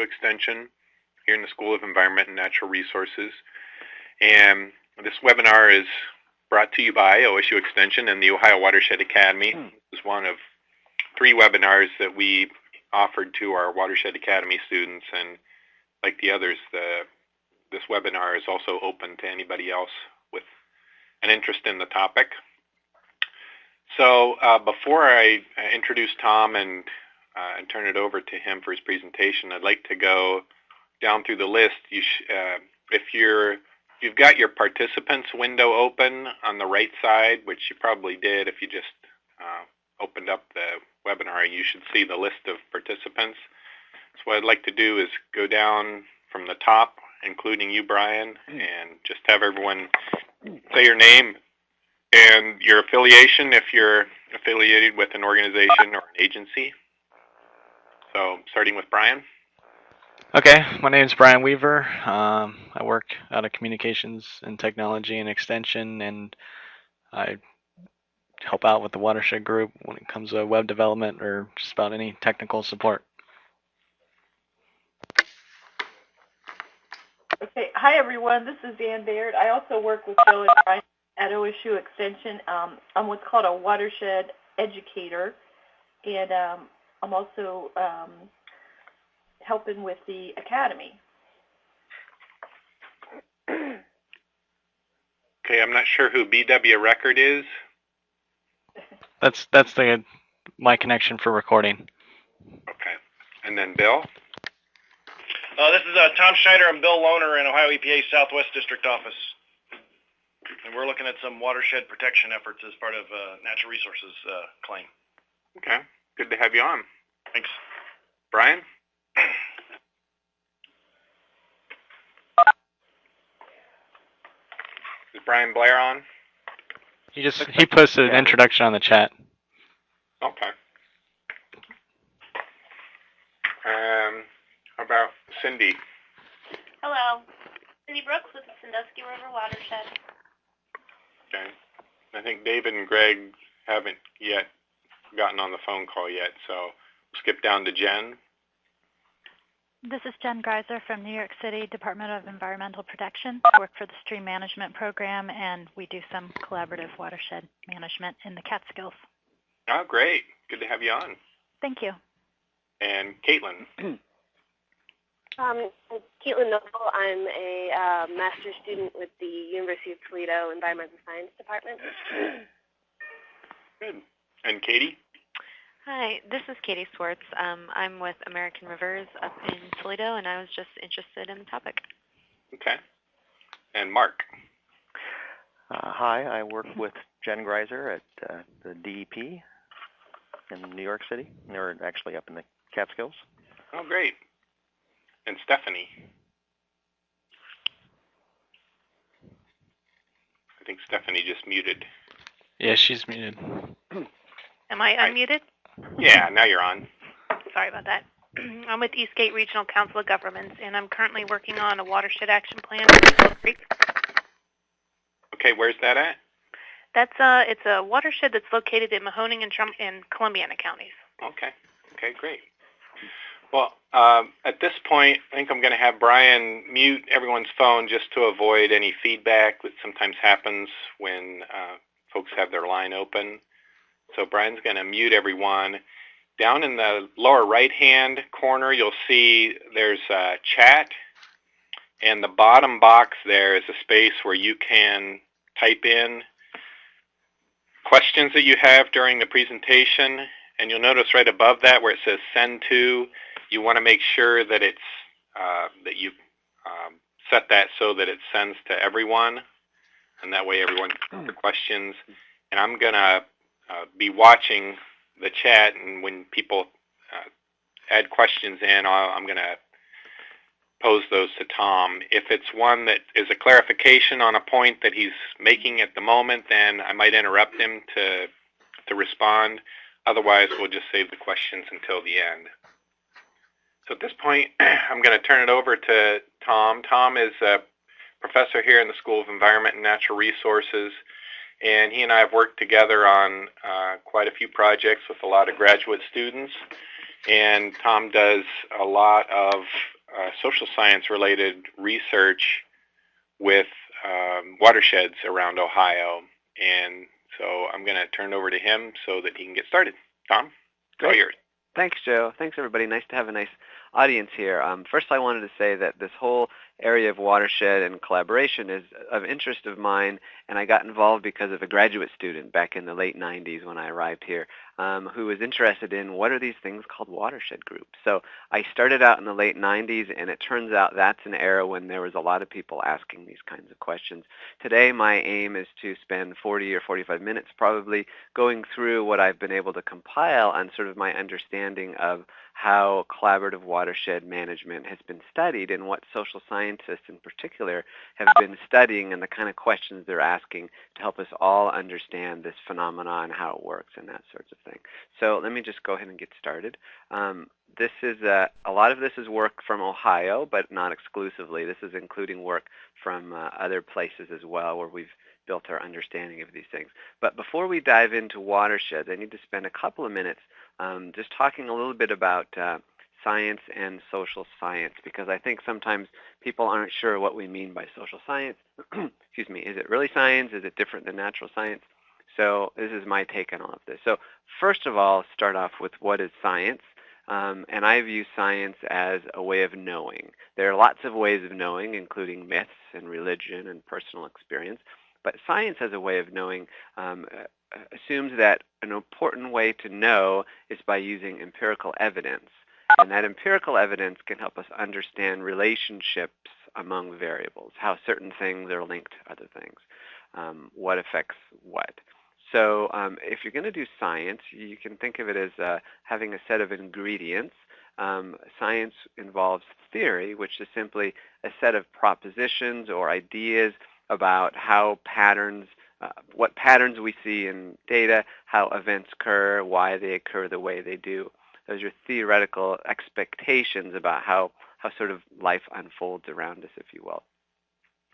Extension here in the School of Environment and Natural Resources. And this webinar is brought to you by OSU Extension and the Ohio Watershed Academy. This is one of 3 webinars that we offered to our Watershed Academy students, and like the others, this webinar is also open to anybody else with an interest in the topic. So before I introduce Tom and turn it over to him for his presentation, I'd like to go down through the list. If you've got your participants window open on the right side, which you probably did if you just opened up the webinar, you should see the list of participants. So what I'd like to do is go down from the top, including you, Brian, and just have everyone say your name and your affiliation if you're affiliated with an organization or an agency. So starting with Brian. Okay, my name is Brian Weaver. I work out of Communications and Technology and Extension, and I help out with the Watershed Group when it comes to web development or just about any technical support. Okay, hi everyone, this is Ann Baird. I also work with Bill and Brian at OSU Extension. I'm what's called a watershed educator, and I'm also helping with the academy. Okay, I'm not sure who BW Record is. That's my connection for recording. Okay, and then Bill. This is Tom Schneider. I'm Bill Lohner in Ohio EPA Southwest District Office. And we're looking at some watershed protection efforts as part of natural resources claim. Okay, good to have you on. Thanks. Brian? Is Brian Blair on? He posted an introduction on the chat. Okay. How about Cindy? Hello. Cindy Brooks with the Sandusky River Watershed. Okay. I think David and Greg haven't yet gotten on the phone call yet, so we'll skip down to Jen. This is Jen Greiser from New York City Department of Environmental Protection. I work for the Stream Management Program, and we do some collaborative watershed management in the Catskills. Oh, great. Good to have you on. Thank you. And Caitlin. Caitlin Noble. I'm a master's student with the University of Toledo Environmental Science Department. Good. And Katie? Hi, this is Katie Swartz. I'm with American Rivers up in Toledo, and I was just interested in the topic. Okay. And Mark? Hi, I work with Jen Greiser at the DEP in New York City. They're actually up in the Catskills. Oh, great. And Stephanie? I think Stephanie just muted. Yeah, she's muted. Am I unmuted? Yeah, now you're on. Sorry about that. I'm with Eastgate Regional Council of Governments, and I'm currently working on a watershed action plan for Eagle Creek. Okay, where's that at? It's a watershed that's located in Mahoning and Columbiana counties. Okay. Okay, great. Well, at this point, I think I'm going to have Brian mute everyone's phone just to avoid any feedback that sometimes happens when folks have their line open. So Brian's going to mute everyone. Down in the lower right-hand corner, you'll see there's a chat, and the bottom box there is a space where you can type in questions that you have during the presentation, and you'll notice right above that where it says send to, you want to make sure that it's that you set that so that it sends to everyone, and that way everyone can answer questions. And I'm going to be watching the chat, and when people add questions in, I'm going to pose those to Tom. If it's one that is a clarification on a point that he's making at the moment, then I might interrupt him to respond. Otherwise, we'll just save the questions until the end. So at this point, I'm going to turn it over to Tom. Tom is a professor here in the School of Environment and Natural Resources, and he and I have worked together on quite a few projects with a lot of graduate students. And Tom does a lot of social science-related research with watersheds around Ohio. And so I'm going to turn it over to him so that he can get started. Tom, it's all yours. Thanks, Joe. Thanks, everybody. Nice to have a nice audience here. First, I wanted to say that this whole area of watershed and collaboration is of interest of mine, and I got involved because of a graduate student back in the late 90s when I arrived here, who was interested in what are these things called watershed groups. So I started out in the late 90s, and it turns out that's an era when there was a lot of people asking these kinds of questions. Today, my aim is to spend 40 or 45 minutes probably going through what I've been able to compile on sort of my understanding of how collaborative watershed management has been studied and what social scientists in particular have been studying and the kind of questions they're asking to help us all understand this phenomenon and how it works and that sorts of thing. So let me just go ahead and get started. This is a lot of this is work from Ohio, but not exclusively. This is including work from other places as well where we've built our understanding of these things. But before we dive into watersheds, I need to spend a couple of minutes just talking a little bit about science and social science, because I think sometimes people aren't sure what we mean by social science. Excuse me, is it really science? Is it different than natural science? So this is my take on all of this. So first of all, start off with what is science. And I view science as a way of knowing. There are lots of ways of knowing, including myths and religion and personal experience. But science as a way of knowing assumes that an important way to know is by using empirical evidence. And that empirical evidence can help us understand relationships among variables, how certain things are linked to other things, what affects what. So if you're going to do science, you can think of it as having a set of ingredients. Science involves theory, which is simply a set of propositions or ideas about how patterns, what patterns we see in data, how events occur, why they occur the way they do. Those are theoretical expectations about how sort of life unfolds around us, if you will.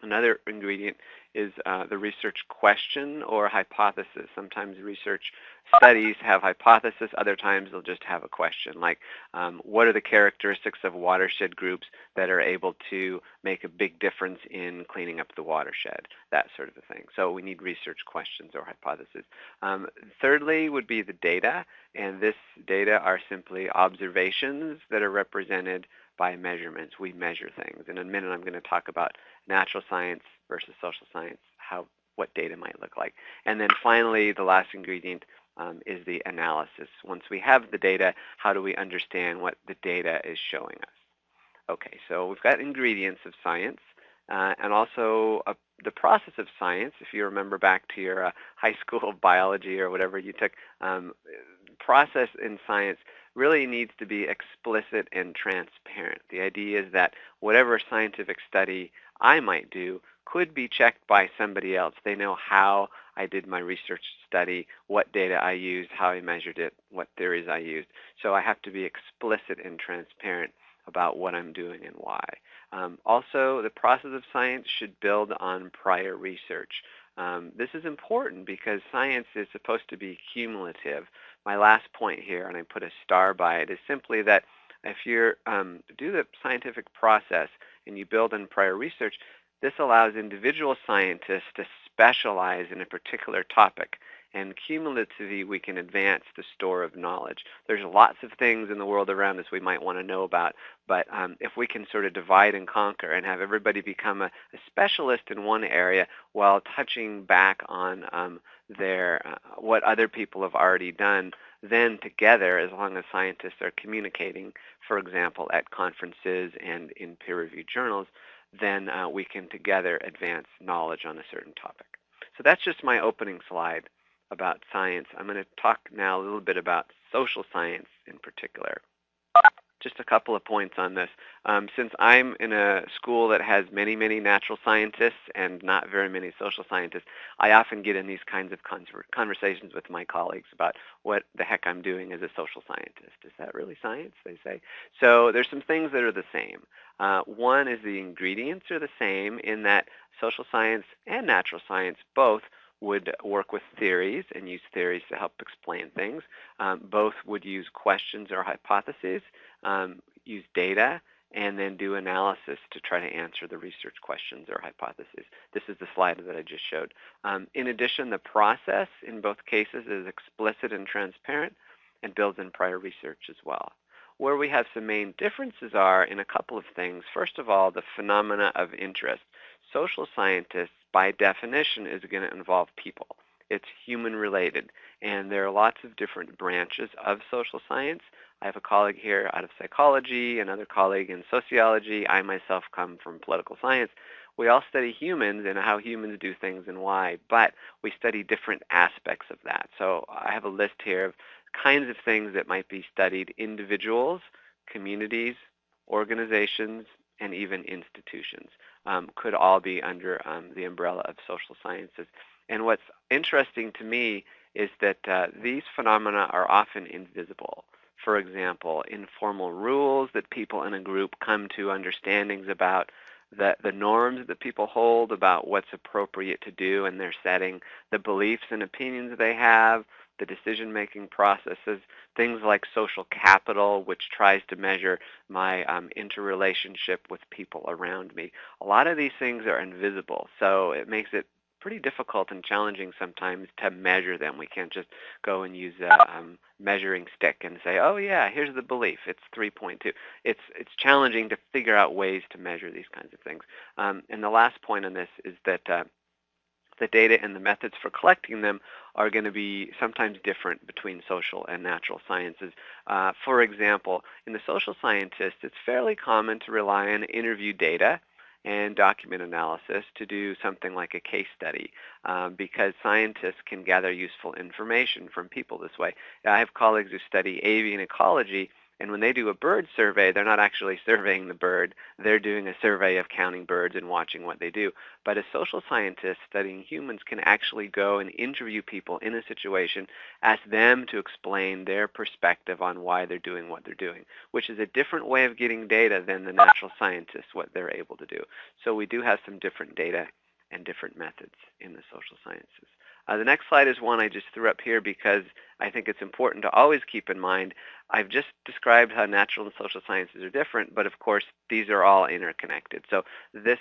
Another ingredient is the research question or hypothesis. Sometimes research studies have hypothesis, other times they'll just have a question, like what are the characteristics of watershed groups that are able to make a big difference in cleaning up the watershed, that sort of a thing. So we need research questions or hypotheses. Thirdly would be the data, and this data are simply observations that are represented by measurements. We measure things. In a minute I'm going to talk about natural science versus social science, what data might look like. And then finally, the last ingredient is the analysis. Once we have the data, how do we understand what the data is showing us? Okay, so we've got ingredients of science and also the process of science. If you remember back to your high school biology or whatever you took, process in science really needs to be explicit and transparent. The idea is that whatever scientific study I might do could be checked by somebody else. They know how I did my research study, what data I used, how I measured it, what theories I used. So I have to be explicit and transparent about what I'm doing and why. Also, the process of science should build on prior research. This is important because science is supposed to be cumulative. My last point here, and I put a star by it, is simply that if you do the scientific process and you build on prior research, this allows individual scientists to specialize in a particular topic. And cumulatively, we can advance the store of knowledge. There's lots of things in the world around us we might want to know about, but if we can sort of divide and conquer and have everybody become a specialist in one area while touching back on what other people have already done, then together, as long as scientists are communicating, for example, at conferences and in peer-reviewed journals, then we can together advance knowledge on a certain topic. So that's just my opening slide about science. I'm going to talk now a little bit about social science in particular. Just a couple of points on this. Since I'm in a school that has many, many natural scientists and not very many social scientists, I often get in these kinds of conversations with my colleagues about what the heck I'm doing as a social scientist. Is that really science, they say? So there's some things that are the same. One is the ingredients are the same in that social science and natural science both would work with theories and use theories to help explain things. Both would use questions or hypotheses, use data, and then do analysis to try to answer the research questions or hypotheses. This is the slide that I just showed. In addition, the process in both cases is explicit and transparent and builds in prior research as well. Where we have some main differences are in a couple of things. First of all, the phenomena of interest. Social scientists, by definition, is going to involve people. It's human related, and there are lots of different branches of social science. I have a colleague here out of psychology, another colleague in sociology. I myself come from political science. We all study humans and how humans do things and why, but we study different aspects of that. So I have a list here of kinds of things that might be studied: individuals, communities, organizations, and even institutions could all be under the umbrella of social sciences. And what's interesting to me is that these phenomena are often invisible. For example, informal rules that people in a group come to understandings about, the norms that people hold about what's appropriate to do in their setting, the beliefs and opinions they have, the decision-making processes, things like social capital, which tries to measure my interrelationship with people around me. A lot of these things are invisible, so it makes it pretty difficult and challenging sometimes to measure them. We can't just go and use a measuring stick and say, oh yeah, here's the belief, it's 3.2. It's challenging to figure out ways to measure these kinds of things. And the last point on this is that the data and the methods for collecting them are going to be sometimes different between social and natural sciences. For example, in the social scientists, it's fairly common to rely on interview data and document analysis to do something like a case study because scientists can gather useful information from people this way. I have colleagues who study avian ecology, and when they do a bird survey, they're not actually surveying the bird. They're doing a survey of counting birds and watching what they do. But a social scientist studying humans can actually go and interview people in a situation, ask them to explain their perspective on why they're doing what they're doing, which is a different way of getting data than the natural scientists, what they're able to do. So we do have some different data and different methods in the social sciences. The next slide is one I just threw up here because I think it's important to always keep in mind. I've just described how natural and social sciences are different, but of course these are all interconnected. So this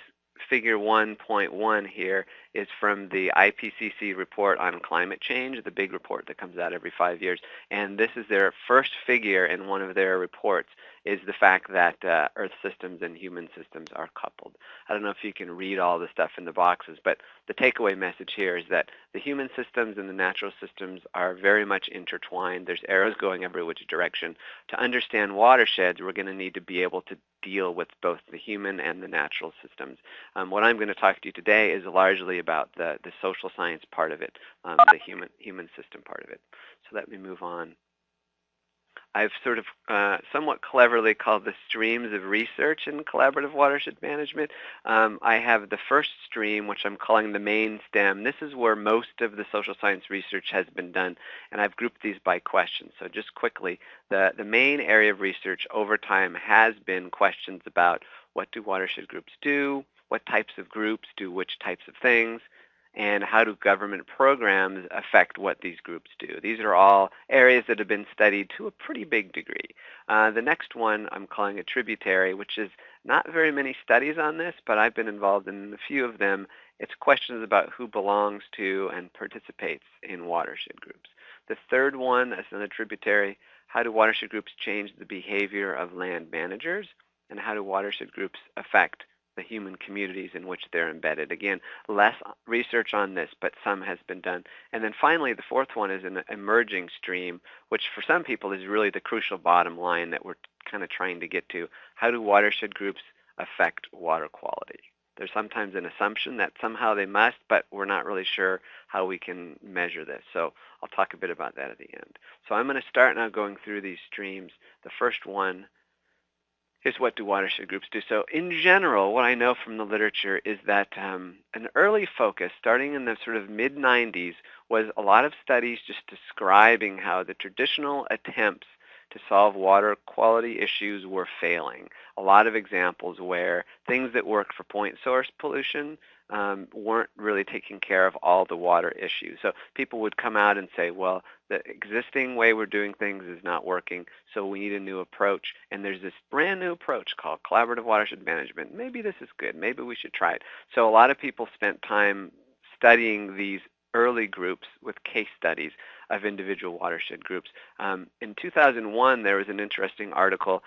figure 1.1 here is from the IPCC report on climate change, the big report that comes out every 5 years. And this is their first figure in one of their reports, is the fact that Earth systems and human systems are coupled. I don't know if you can read all the stuff in the boxes, but the takeaway message here is that the human systems and the natural systems are very much intertwined. There's arrows going every which direction. To understand watersheds, we're going to need to be able to deal with both the human and the natural systems. What I'm going to talk to you today is largely about the social science part of it, the human system part of it. So let me move on. I've sort of somewhat cleverly called the streams of research in collaborative watershed management. I have the first stream, which I'm calling the main stem. This is where most of the social science research has been done, and I've grouped these by questions. So just quickly, the main area of research over time has been questions about what do watershed groups do, what types of groups do which types of things, and how do government programs affect what these groups do. These are all areas that have been studied to a pretty big degree. The next one I'm calling a tributary, which is not very many studies on this, but I've been involved in a few of them. It's questions about who belongs to and participates in watershed groups. The third one, as another tributary, how do watershed groups change the behavior of land managers, and how do watershed groups affect the human communities in which they're embedded. Again, less research on this, but some has been done. And then finally, the fourth one is an emerging stream, which for some people is really the crucial bottom line that we're kind of trying to get to. How do watershed groups affect water quality? There's sometimes an assumption that somehow they must, but we're not really sure how we can measure this. So I'll talk a bit about that at the end. So I'm going to start now going through these streams. The first one is what do watershed groups do? So in general, what I know from the literature is that an early focus, starting in the sort of mid-90s, was a lot of studies just describing how the traditional attempts to solve water quality issues were failing. A lot of examples where things that worked for point source pollution weren't really taking care of all the water issues. So people would come out and say, well, the existing way we're doing things is not working, so we need a new approach. And there's this brand new approach called collaborative watershed management. Maybe this is good. Maybe we should try it. So a lot of people spent time studying these early groups with case studies of individual watershed groups. In 2001, there was an interesting article.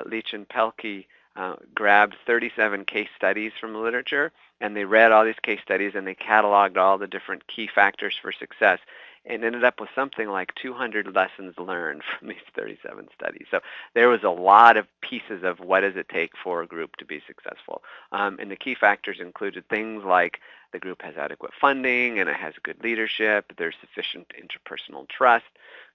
Leach and Pelkey grabbed 37 case studies from the literature, and they read all these case studies, and they cataloged all the different key factors for success, and ended up with something like 200 lessons learned from these 37 studies. So there was a lot of pieces of what does it take for a group to be successful. And the key factors included things like the group has adequate funding and it has good leadership, there's sufficient interpersonal trust,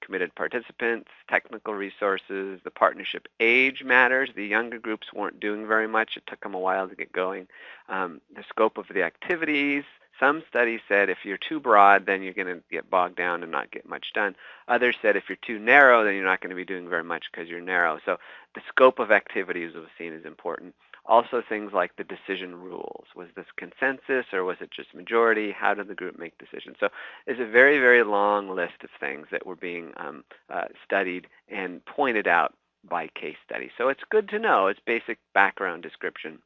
committed participants, technical resources, the partnership age matters. The younger groups weren't doing very much. It took them a while to get going. The scope of the activities. Some studies said if you're too broad, then you're going to get bogged down and not get much done. Others said if you're too narrow, then you're not going to be doing very much because you're narrow. So the scope of activities was seen as important. Also things like the decision rules. Was this consensus or was it just majority? How did the group make decisions? So there's a very, very long list of things that were being studied and pointed out by case study. So it's good to know. It's basic background description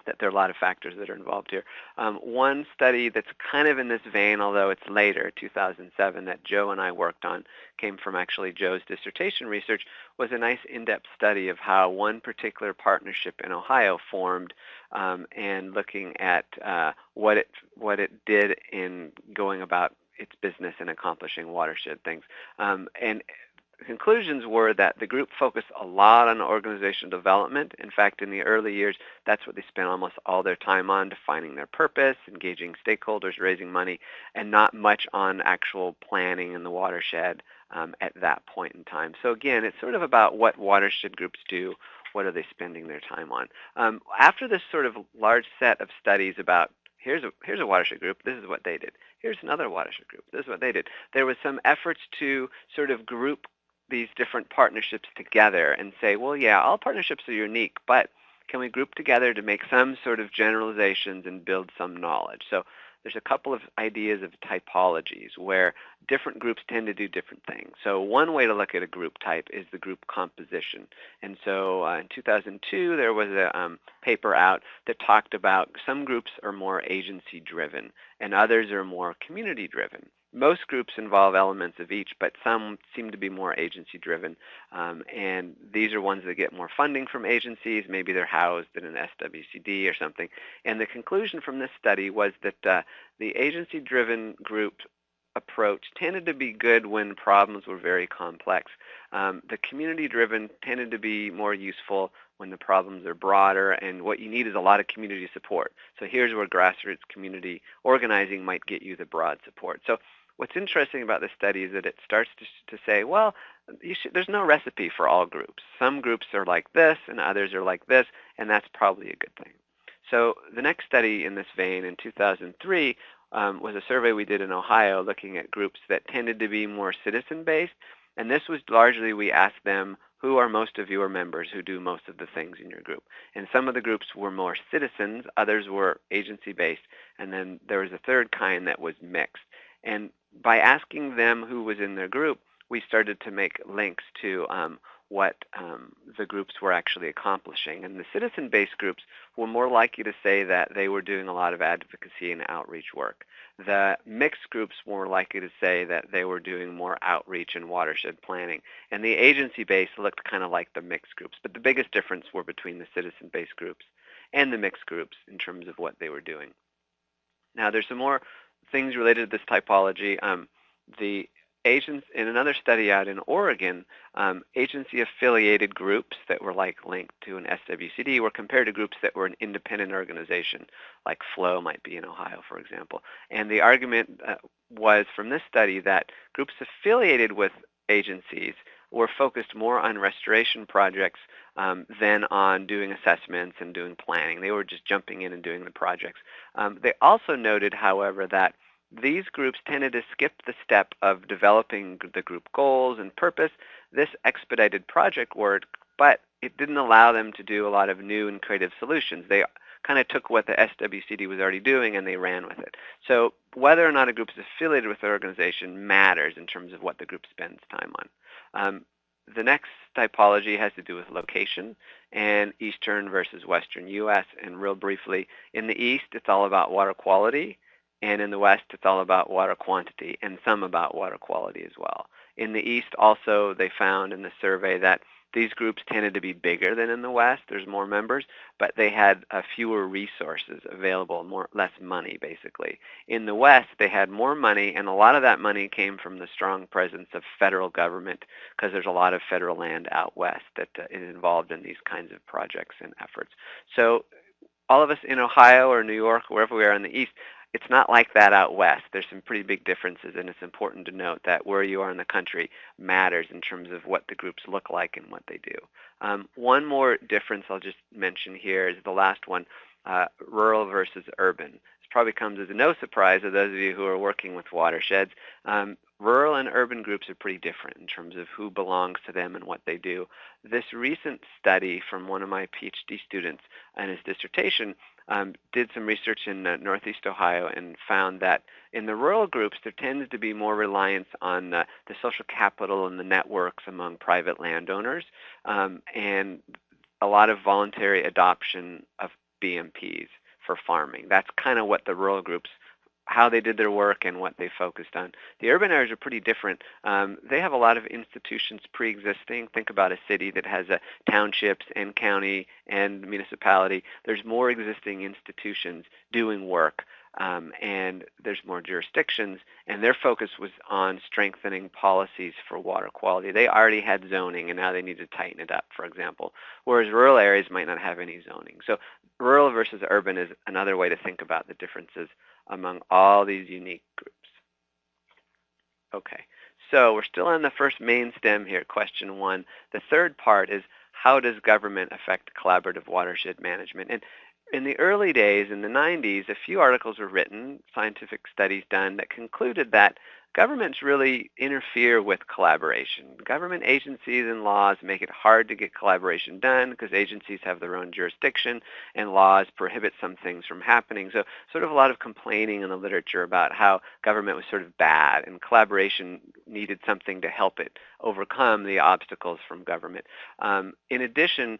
that there are a lot of factors that are involved here. One study that's kind of in this vein, although it's later, 2007, that Joe and I worked on, came from actually Joe's dissertation research, was a nice in-depth study of how one particular partnership in Ohio formed and looking at what it did in going about its business and accomplishing watershed things. And conclusions were that the group focused a lot on organizational development. In fact, in the early years, that's what they spent almost all their time on, defining their purpose, engaging stakeholders, raising money, and not much on actual planning in the watershed at that point in time. So again, it's sort of about what watershed groups do, what are they spending their time on. After this sort of large set of studies about here's a watershed group, this is what they did. Here's another watershed group, this is what they did. There was some efforts to sort of group these different partnerships together and say, well, yeah, all partnerships are unique, but can we group together to make some sort of generalizations and build some knowledge? So there's a couple of ideas of typologies where different groups tend to do different things. So one way to look at a group type is the group composition. And so in 2002, there was a paper out that talked about some groups are more agency-driven and others are more community-driven. Most groups involve elements of each, but some seem to be more agency-driven. And these are ones that get more funding from agencies. Maybe they're housed in an SWCD or something. And the conclusion from this study was that the agency-driven group approach tended to be good when problems were very complex. The community-driven tended to be more useful when the problems are broader, and what you need is a lot of community support. So here's where grassroots community organizing might get you the broad support. So what's interesting about this study is that it starts to say, well, there's no recipe for all groups. Some groups are like this and others are like this, and that's probably a good thing. So the next study in this vein in 2003 was a survey we did in Ohio looking at groups that tended to be more citizen-based, and this was largely we asked them, who are most of your members who do most of the things in your group? And some of the groups were more citizens, others were agency-based, and then there was a third kind that was mixed. And by asking them who was in their group, we started to make links to what the groups were actually accomplishing. And the citizen-based groups were more likely to say that they were doing a lot of advocacy and outreach work. The mixed groups were likely to say that they were doing more outreach and watershed planning. And the agency-based looked kind of like the mixed groups. But the biggest difference were between the citizen-based groups and the mixed groups in terms of what they were doing. Now, there's some more things related to this typology. The agents in another study out in Oregon, agency-affiliated groups that were like linked to an SWCD were compared to groups that were an independent organization, like FLOW might be in Ohio, for example. And the argument was from this study that groups affiliated with agencies were focused more on restoration projects than on doing assessments and doing planning. They were just jumping in and doing the projects. They also noted, however, that these groups tended to skip the step of developing the group goals and purpose. this expedited project work, but it didn't allow them to do a lot of new and creative solutions. They kind of took what the SWCD was already doing and they ran with it. So whether or not a group is affiliated with the organization matters in terms of what the group spends time on. The next typology has to do with location and eastern versus western U.S. And real briefly, in the east, it's all about water quality, and in the west, it's all about water quantity and some about water quality as well. In the east, also, they found in the survey that these groups tended to be bigger than in the west. There's more members, but they had fewer resources available, less money, basically. In the west, they had more money, and a lot of that money came from the strong presence of federal government, because there's a lot of federal land out west that is involved in these kinds of projects and efforts. So all of us in Ohio or New York, wherever we are in the east, it's not like that out west. There's some pretty big differences, and it's important to note that where you are in the country matters in terms of what the groups look like and what they do. One more difference I'll just mention here is the last one, rural versus urban. This probably comes as no surprise to those of you who are working with watersheds. Rural and urban groups are pretty different in terms of who belongs to them and what they do. This recent study from one of my PhD students and his dissertation did some research in Northeast Ohio and found that in the rural groups there tends to be more reliance on the social capital and the networks among private landowners, and a lot of voluntary adoption of BMPs for farming. That's kind of what the rural groups, how they did their work and what they focused on. The urban areas are pretty different. They have a lot of institutions pre-existing. Think about a city that has townships and county and municipality. There's more existing institutions doing work, and there's more jurisdictions, and their focus was on strengthening policies for water quality. They already had zoning, and now they need to tighten it up, for example, whereas rural areas might not have any zoning. So rural versus urban is another way to think about the differences among all these unique groups. Okay, so we're still on the first main stem here, question 1. The third part is, how does government affect collaborative watershed management? And in the early days, in the 90s, a few articles were written, scientific studies done, that concluded that governments really interfere with collaboration. Government agencies and laws make it hard to get collaboration done because agencies have their own jurisdiction and laws prohibit some things from happening. So sort of a lot of complaining in the literature about how government was sort of bad and collaboration needed something to help it overcome the obstacles from government. In addition,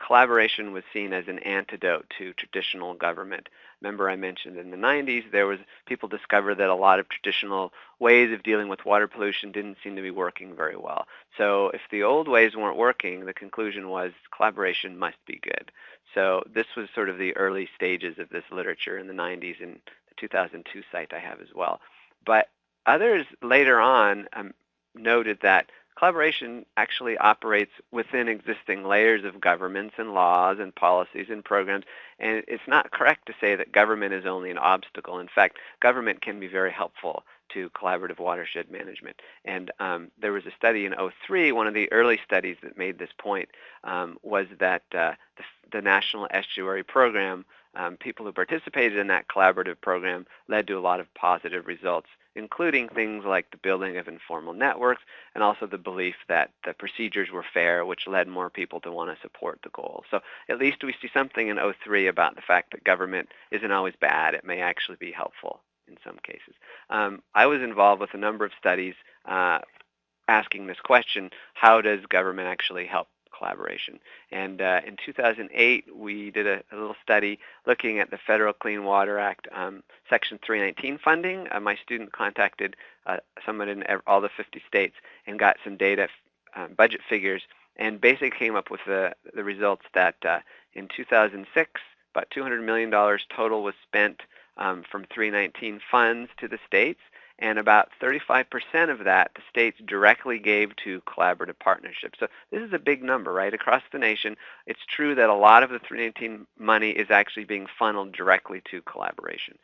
collaboration was seen as an antidote to traditional government. Remember I mentioned in the 90s there was people discovered that a lot of traditional ways of dealing with water pollution didn't seem to be working very well. So if the old ways weren't working, the conclusion was collaboration must be good. So this was sort of the early stages of this literature in the 90s, and the 2002 site I have as well. But others later on noted that collaboration actually operates within existing layers of governments and laws and policies and programs, and it's not correct to say that government is only an obstacle. In fact, government can be very helpful to collaborative watershed management. And there was a study in 2003, one of the early studies that made this point was that the National Estuary Program, people who participated in that collaborative program led to a lot of positive results, including things like the building of informal networks and also the belief that the procedures were fair, which led more people to want to support the goal. So at least we see something in 2003 about the fact that government isn't always bad. It may actually be helpful in some cases. I was involved with a number of studies asking this question, how does government actually help collaboration? And in 2008, we did a little study looking at the Federal Clean Water Act Section 319 funding. My student contacted someone in all the 50 states and got some data, budget figures, and basically came up with the results that in 2006, about $200 million total was spent from 319 funds to the states, and about 35% of that the states directly gave to collaborative partnerships. So this is a big number, right? Across the nation, it's true that a lot of the 319 money is actually being funneled directly to collaboration.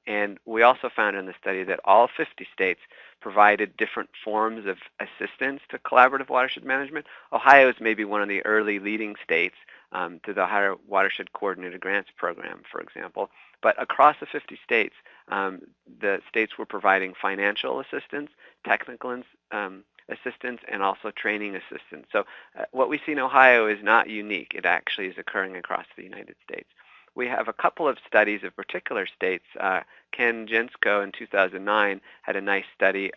And we also found in the study that all 50 states provided different forms of assistance to collaborative watershed management. Ohio is maybe one of the early leading states to the Ohio Watershed Coordinated Grants Program, for example. But across the 50 states, the states were providing financial assistance, technical assistance and also training assistance. So what we see in Ohio is not unique. It actually is occurring across the United States. We have a couple of studies of particular states. Ken Jensko in 2009 had a nice study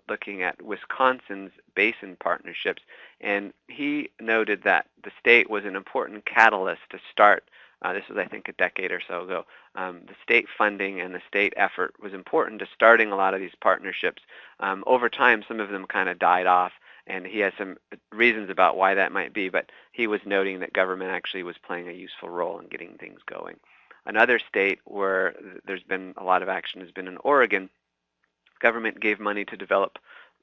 looking at Wisconsin's basin partnerships, and he noted that the state was an important catalyst to start. This was, I think, a decade or so ago. The state funding and the state effort was important to starting a lot of these partnerships. Over time, some of them kind of died off, and he has some reasons about why that might be, but he was noting that government actually was playing a useful role in getting things going. Another state where there's been a lot of action has been in Oregon. Government gave money to develop,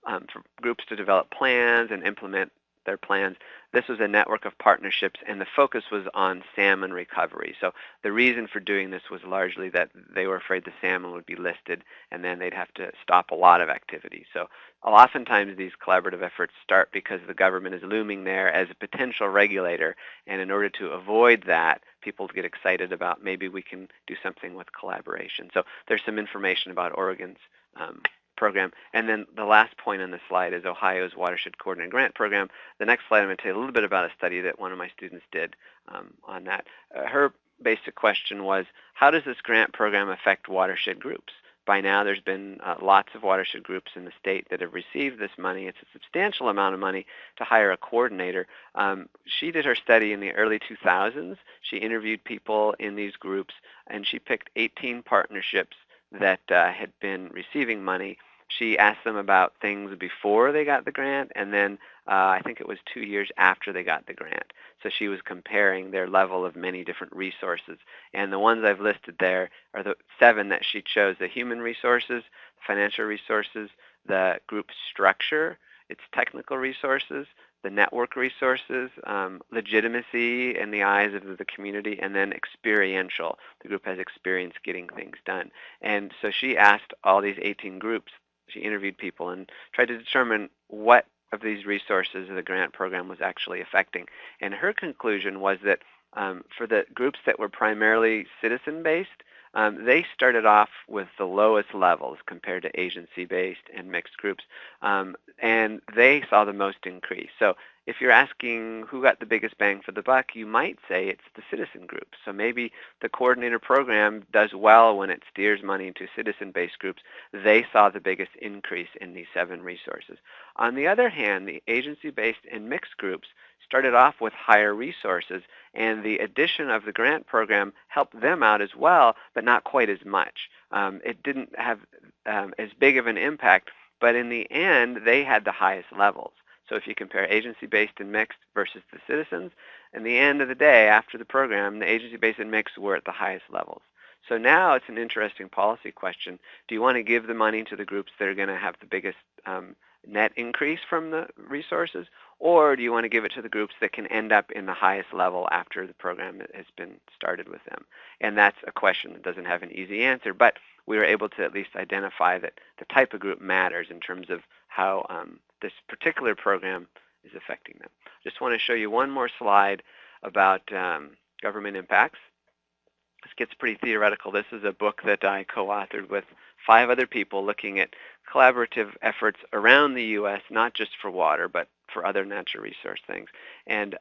for groups to develop plans and implement their plans. This was a network of partnerships, and the focus was on salmon recovery. So the reason for doing this was largely that they were afraid the salmon would be listed, and then they'd have to stop a lot of activity. So oftentimes these collaborative efforts start because the government is looming there as a potential regulator, and in order to avoid that, people get excited about maybe we can do something with collaboration. So there's some information about Oregon's program. And then the last point on the slide is Ohio's Watershed Coordinated Grant Program. The next slide I'm going to tell you a little bit about a study that one of my students did on that. Her basic question was, how does this grant program affect watershed groups? By now there's been lots of watershed groups in the state that have received this money. It's a substantial amount of money to hire a coordinator. She did her study in the early 2000s. She interviewed people in these groups, and she picked 18 partnerships that had been receiving money. She asked them about things before they got the grant, and then I think it was 2 years after they got the grant. So she was comparing their level of many different resources. And the ones I've listed there are the 7 that she chose: the human resources, financial resources, the group structure, its technical resources, the network resources, legitimacy in the eyes of the community, and then experiential. The group has experience getting things done. And so she asked all these 18 groups, she interviewed people and tried to determine what of these resources the grant program was actually affecting. And her conclusion was that for the groups that were primarily citizen-based, they started off with the lowest levels compared to agency-based and mixed groups, and they saw the most increase. So if you're asking who got the biggest bang for the buck, you might say it's the citizen groups. So maybe the coordinator program does well when it steers money into citizen-based groups. They saw the biggest increase in these 7 resources. On the other hand, the agency-based and mixed groups started off with higher resources, and the addition of the grant program helped them out as well, but not quite as much. It didn't have as big of an impact, but in the end, they had the highest levels. So if you compare agency-based and mixed versus the citizens, in the end of the day, after the program, the agency-based and mixed were at the highest levels. So now it's an interesting policy question. Do you want to give the money to the groups that are going to have the biggest net increase from the resources, or do you want to give it to the groups that can end up in the highest level after the program has been started with them? And that's a question that doesn't have an easy answer, but we were able to at least identify that the type of group matters in terms of how this particular program is affecting them. Just want to show you one more slide about government impacts. This gets pretty theoretical. This is a book that I co-authored with 5 other people looking at collaborative efforts around the U.S., not just for water, but for other natural resource things. And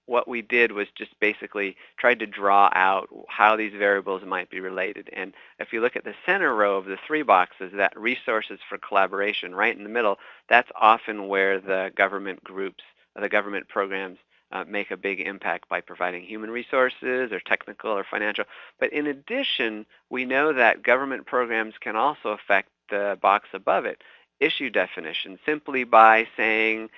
what we did was just basically tried to draw out how these variables might be related. And if you look at the center row of the 3 boxes, that resources for collaboration right in the middle, that's often where the government groups, the government programs make a big impact by providing human resources or technical or financial. But in addition, we know that government programs can also affect the box above it, issue definition, simply by saying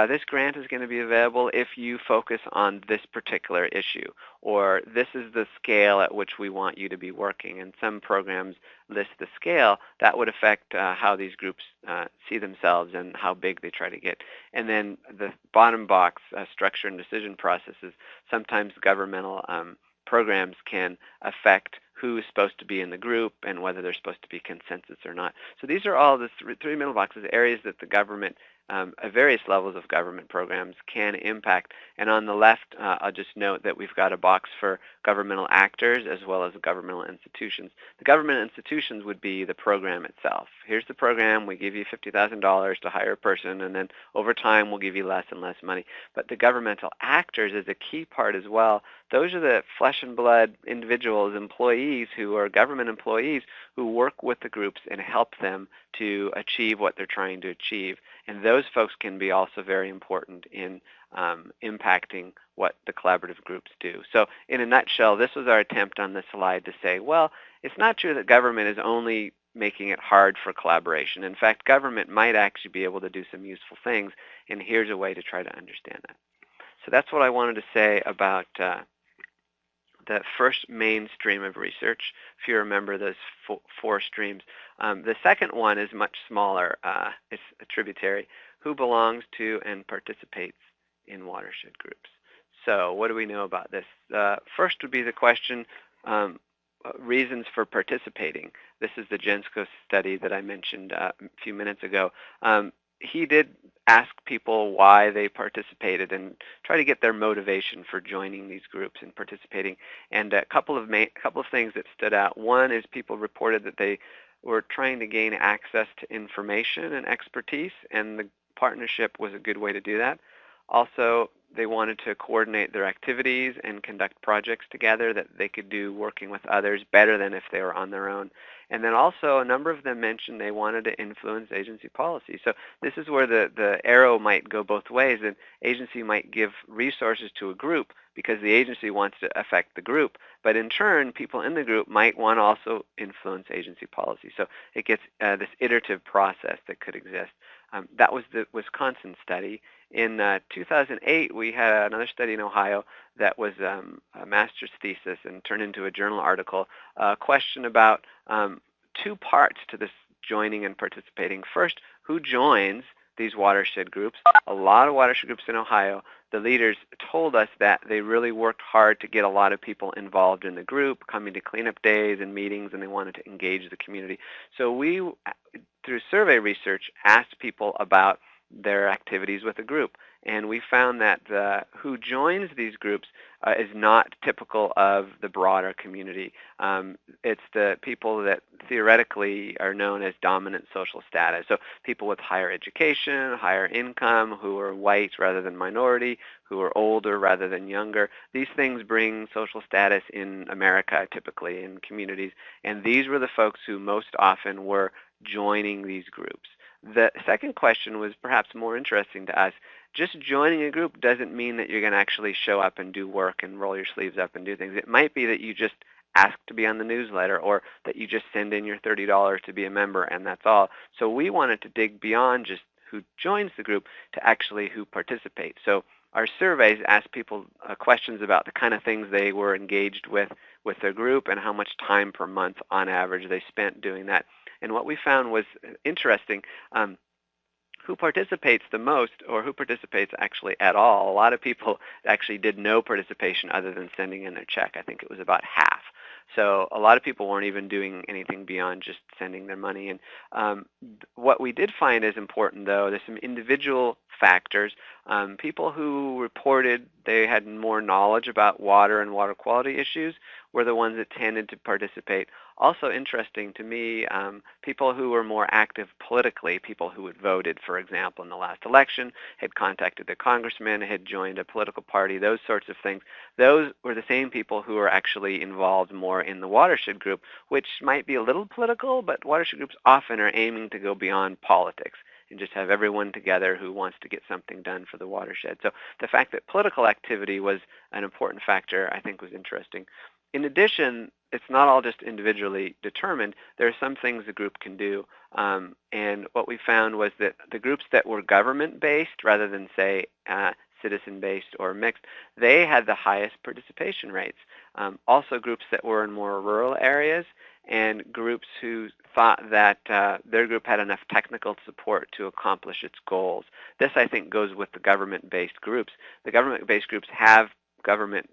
this grant is going to be available if you focus on this particular issue, or this is the scale at which we want you to be working. And some programs list the scale. That would affect how these groups see themselves and how big they try to get. And then the bottom box, structure and decision processes, sometimes governmental programs can affect who is supposed to be in the group and whether there's supposed to be consensus or not. So these are all the 3 middle boxes, areas that the government at various levels of government programs can impact. And on the left, I'll just note that we've got a box for governmental actors as well as governmental institutions. The government institutions would be the program itself. Here's the program. We give you $50,000 to hire a person, and then over time we'll give you less and less money. But the governmental actors is a key part as well. Those are the flesh and blood individuals, employees who are government employees who work with the groups and help them to achieve what they're trying to achieve. And those folks can be also very important in impacting what the collaborative groups do. So in a nutshell, this was our attempt on this slide to say, well, it's not true that government is only making it hard for collaboration. In fact, government might actually be able to do some useful things, and here's a way to try to understand that. So that's what I wanted to say about the first main stream of research, if you remember those four streams. The second one is much smaller. It's a tributary. Who belongs to and participates in watershed groups? So what do we know about this? First would be the question, reasons for participating. This is the Jensko study that I mentioned a few minutes ago. He did ask people why they participated and try to get their motivation for joining these groups and participating. And a couple of things that stood out. One is people reported that they were trying to gain access to information and expertise, and the partnership was a good way to do that. Also, they wanted to coordinate their activities and conduct projects together that they could do working with others better than if they were on their own. And then also a number of them mentioned they wanted to influence agency policy. So this is where the arrow might go both ways. An agency might give resources to a group because the agency wants to affect the group. But in turn, people in the group might want to also influence agency policy. So it gets this iterative process that could exist. That was the Wisconsin study. In 2008, we had another study in Ohio that was a master's thesis and turned into a journal article, a question about two parts to this joining and participating. First, who joins these watershed groups? A lot of watershed groups in Ohio, the leaders told us that they really worked hard to get a lot of people involved in the group, coming to cleanup days and meetings, and they wanted to engage the community. So we, through survey research, asked people about their activities with a group. And we found that who joins these groups is not typical of the broader community. It's the people that theoretically are known as dominant social status. So people with higher education, higher income, who are white rather than minority, who are older rather than younger. These things bring social status in America, typically, in communities. And these were the folks who most often were joining these groups. The second question was perhaps more interesting to us. Just joining a group doesn't mean that you're going to actually show up and do work and roll your sleeves up and do things. It might be that you just ask to be on the newsletter, or that you just send in your $30 to be a member, and that's all. So we wanted to dig beyond just who joins the group to actually who participates. So our surveys asked people questions about the kind of things they were engaged with their group and how much time per month on average they spent doing that. And what we found was interesting. Who participates the most, or who participates actually at all? A lot of people actually did no participation other than sending in their check. I think it was about half. So a lot of people weren't even doing anything beyond just sending their money in. What we did find is important, though. There's some individual factors. People who reported they had more knowledge about water and water quality issues were the ones that tended to participate. Also interesting to me, people who were more active politically, people who had voted, for example, in the last election, had contacted their congressman, had joined a political party, those sorts of things. Those were the same people who were actually involved more in the watershed group, which might be a little political, but watershed groups often are aiming to go beyond politics and just have everyone together who wants to get something done for the watershed. So the fact that political activity was an important factor, I think, was interesting. In addition, it's not all just individually determined. There are some things the group can do. And what we found was that the groups that were government-based rather than, say, citizen-based or mixed, they had the highest participation rates. Also groups that were in more rural areas, and groups who thought that their group had enough technical support to accomplish its goals. This, I think, goes with the government-based groups. The government-based groups have government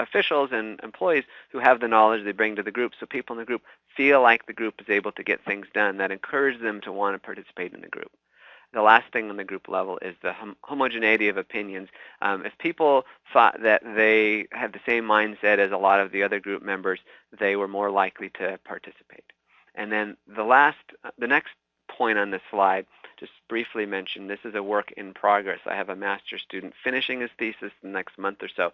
officials and employees who have the knowledge they bring to the group, so people in the group feel like the group is able to get things done. That encourages them to want to participate in the group. the last thing on the group level is the homogeneity of opinions. If people thought that they had the same mindset as a lot of the other group members, they were more likely to participate. And then the next point on this slide, just briefly mention, this is a work in progress. I have a master's student finishing his thesis the next month or so.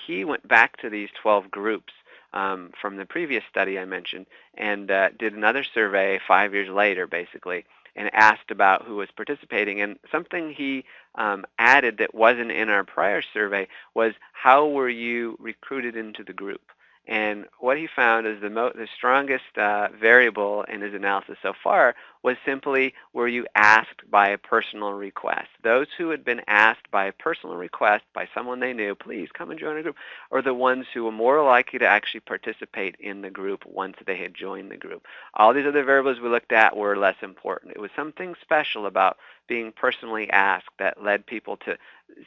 He went back to these 12 groups from the previous study I mentioned and did another survey 5 years later, basically, and asked about who was participating. And something he added that wasn't in our prior survey was, how were you recruited into the group? And what he found is the strongest variable in his analysis so far was simply, were you asked by a personal request? Those who had been asked by a personal request by someone they knew, please come and join a group, are the ones who were more likely to actually participate in the group once they had joined the group. All these other variables we looked at were less important. It was something special about being personally asked that led people to, it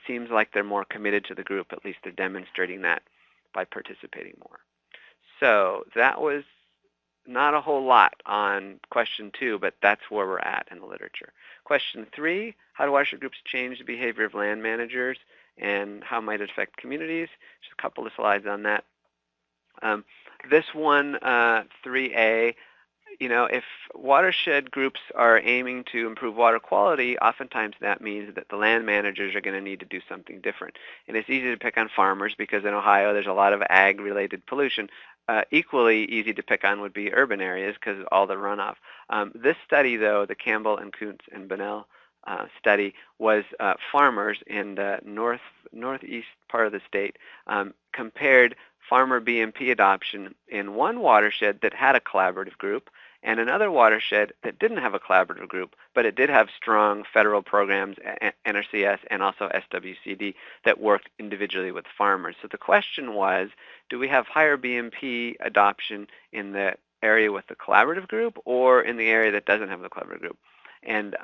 seems like they're more committed to the group, at least they're demonstrating that by participating more. So that was not a whole lot on question 2, but that's where we're at in the literature. Question 3, how do watershed groups change the behavior of land managers and how might it affect communities? Just a couple of slides on that. This one, 3A, if watershed groups are aiming to improve water quality, oftentimes that means that the land managers are going to need to do something different. And it's easy to pick on farmers because in Ohio there's a lot of ag-related pollution. Equally easy to pick on would be urban areas because of all the runoff. This study, though, the Campbell and Koontz and Bunnell study, was farmers in the northeast part of the state, compared farmer BMP adoption in one watershed that had a collaborative group and another watershed that didn't have a collaborative group, but it did have strong federal programs, NRCS and also SWCD, that worked individually with farmers. So the question was, do we have higher BMP adoption in the area with the collaborative group or in the area that doesn't have the collaborative group? And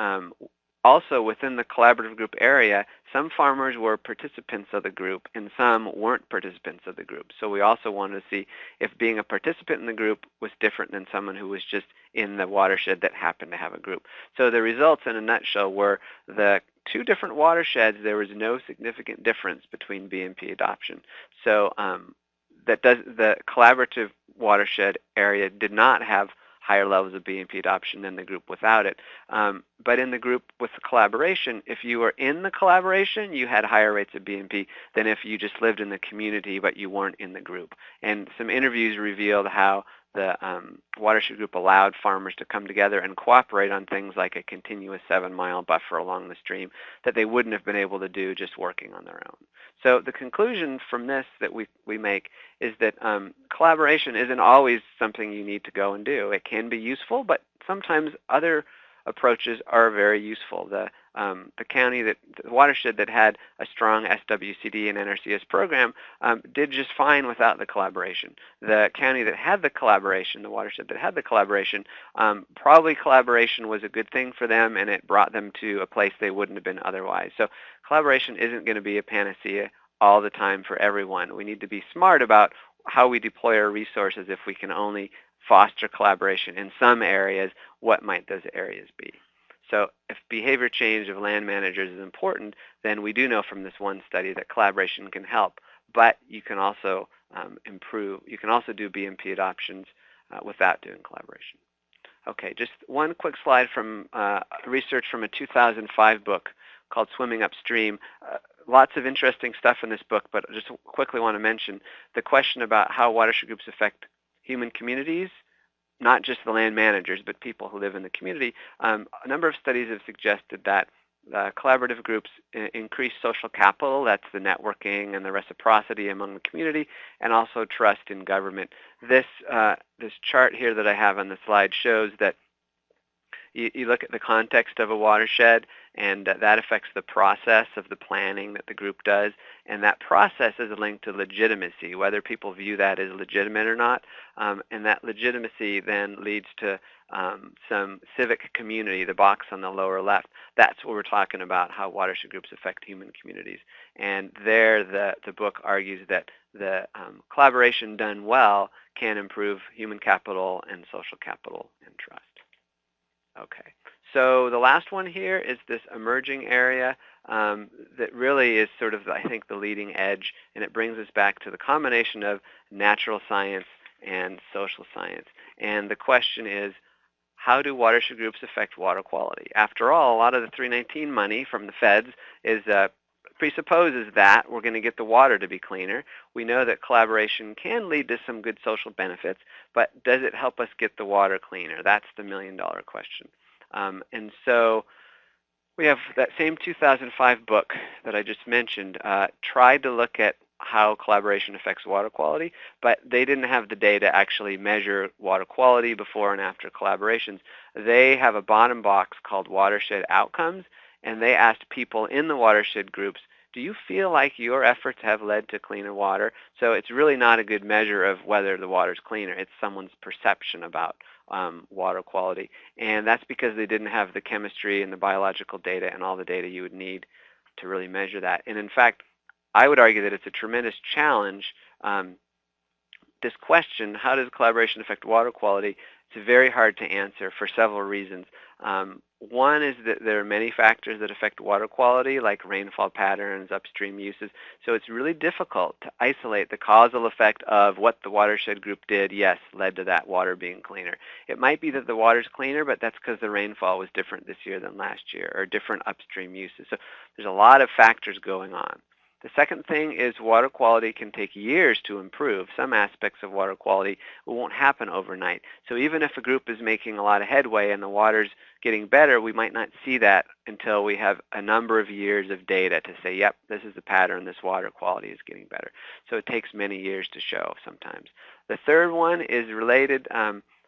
also within the collaborative group area, some farmers were participants of the group and some weren't participants of the group. So we also wanted to see if being a participant in the group was different than someone who was just in the watershed that happened to have a group. So the results in a nutshell were the 2 different watersheds, there was no significant difference between BMP adoption. So the collaborative watershed area did not have higher levels of BMP adoption than the group without it. But in the group with the collaboration, if you were in the collaboration, you had higher rates of BMP than if you just lived in the community but you weren't in the group. And some interviews revealed how the watershed group allowed farmers to come together and cooperate on things like a continuous 7-mile buffer along the stream that they wouldn't have been able to do just working on their own. So the conclusion from this that we make is that collaboration isn't always something you need to go and do. It can be useful, but sometimes other approaches are very useful. The watershed that had a strong SWCD and NRCS program did just fine without the collaboration. The county that had the collaboration, the watershed that had the collaboration, probably collaboration was a good thing for them and it brought them to a place they wouldn't have been otherwise. So collaboration isn't going to be a panacea all the time for everyone. We need to be smart about how we deploy our resources. If we can only foster collaboration in some areas, what might those areas be? So if behavior change of land managers is important, then we do know from this one study that collaboration can help, but you can also improve. You can also do BMP adoptions without doing collaboration. Okay, just one quick slide from research from a 2005 book called Swimming Upstream. Lots of interesting stuff in this book, but I just quickly want to mention the question about how watershed groups affect human communities, not just the land managers, but people who live in the community. A number of studies have suggested that collaborative groups increase social capital, that's the networking and the reciprocity among the community, and also trust in government. This chart here that I have on the slide shows that you look at the context of a watershed, and that affects the process of the planning that the group does. And that process is linked to legitimacy, whether people view that as legitimate or not. And that legitimacy then leads to some civic community, the box on the lower left. That's what we're talking about, how watershed groups affect human communities. And there the book argues that the collaboration done well can improve human capital and social capital and trust. Okay, So the last one here is this emerging area that really is sort of, I think, the leading edge, and it brings us back to the combination of natural science and social science. And the question is, how do watershed groups affect water quality? After all, a lot of the 319 money from the feds is presupposes that we're going to get the water to be cleaner. We know that collaboration can lead to some good social benefits, but does it help us get the water cleaner? That's the million-dollar question. And so we have that same 2005 book that I just mentioned tried to look at how collaboration affects water quality, but they didn't have the data to actually measure water quality before and after collaborations. They have a bottom box called Watershed Outcomes, and they asked people in the watershed groups, do you feel like your efforts have led to cleaner water? So it's really not a good measure of whether the water's cleaner. It's someone's perception about water quality. And that's because they didn't have the chemistry and the biological data and all the data you would need to really measure that. And in fact, I would argue that it's a tremendous challenge. This question, how does collaboration affect water quality, it's very hard to answer for several reasons. One is that there are many factors that affect water quality, like rainfall patterns, upstream uses. So it's really difficult to isolate the causal effect of what the watershed group did, yes, led to that water being cleaner. It might be that the water's cleaner, but that's because the rainfall was different this year than last year, or different upstream uses. So there's a lot of factors going on. The second thing is water quality can take years to improve. Some aspects of water quality won't happen overnight. So even if a group is making a lot of headway and the water's getting better, we might not see that until we have a number of years of data to say, yep, this is the pattern, this water quality is getting better. So it takes many years to show sometimes. The third one is related,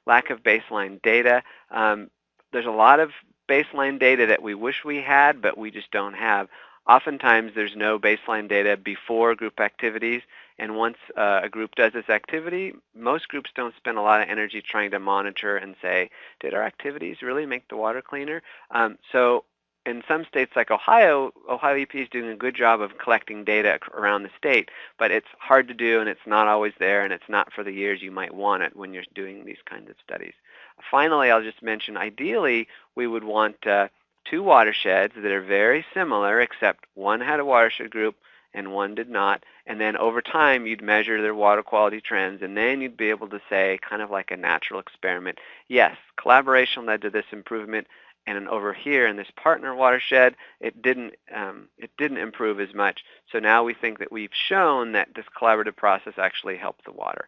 lack of baseline data. There's a lot of baseline data that we wish we had, but we just don't have. Oftentimes, there's no baseline data before group activities, and once a group does this activity, most groups don't spend a lot of energy trying to monitor and say, did our activities really make the water cleaner? So in some states like Ohio EPA is doing a good job of collecting data around the state, but it's hard to do, and it's not always there, and it's not for the years you might want it when you're doing these kinds of studies. Finally, I'll just mention, ideally, we would want two watersheds that are very similar, except one had a watershed group and one did not. And then over time, you'd measure their water quality trends, and then you'd be able to say, kind of like a natural experiment, yes, collaboration led to this improvement, and over here in this partner watershed, it didn't improve as much. So now we think that we've shown that this collaborative process actually helped the water.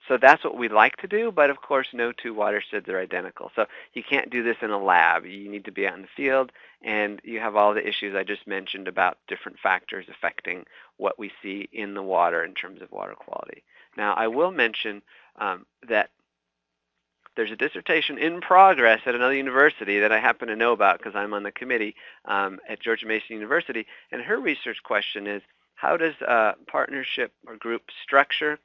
So that's what we'd like to do, but of course no two watersheds are identical. So you can't do this in a lab. You need to be out in the field, and you have all the issues I just mentioned about different factors affecting what we see in the water in terms of water quality. Now I will mention that there's a dissertation in progress at another university that I happen to know about because I'm on the committee at George Mason University, and her research question is, how does partnership or group structure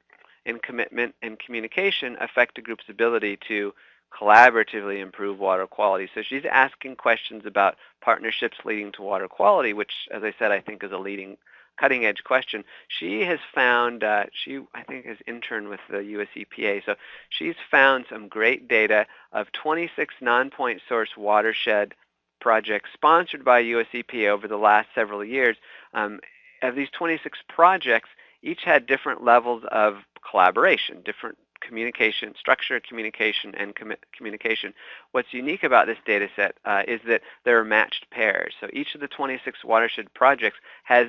and commitment and communication affect a group's ability to collaboratively improve water quality? So she's asking questions about partnerships leading to water quality, which, as I said, I think is a leading cutting-edge question. She has found, she, I think, has interned with the US EPA, so she's found some great data of 26 non-point source watershed projects sponsored by US EPA over the last several years. Of these 26 projects, each had different levels of collaboration, different communication, structure, communication, and communication. What's unique about this data set is that there are matched pairs. So each of the 26 watershed projects has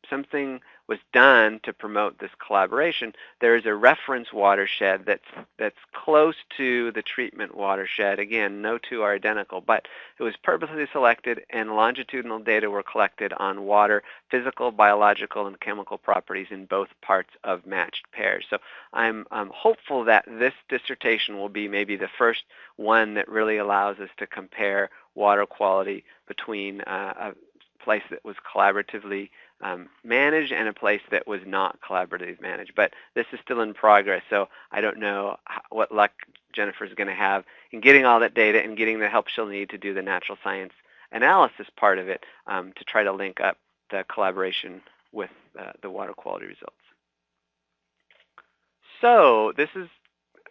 something was done to promote this collaboration. There is a reference watershed that's close to the treatment watershed. Again, no two are identical, but it was purposely selected, and longitudinal data were collected on water, physical, biological, and chemical properties in both parts of matched pairs. So I'm hopeful that this dissertation will be maybe the first one that really allows us to compare water quality between a place that was collaboratively managed and a place that was not collaboratively managed. But this is still in progress, so I don't know what luck Jennifer's going to have in getting all that data and getting the help she'll need to do the natural science analysis part of it to try to link up the collaboration with the water quality results. So this has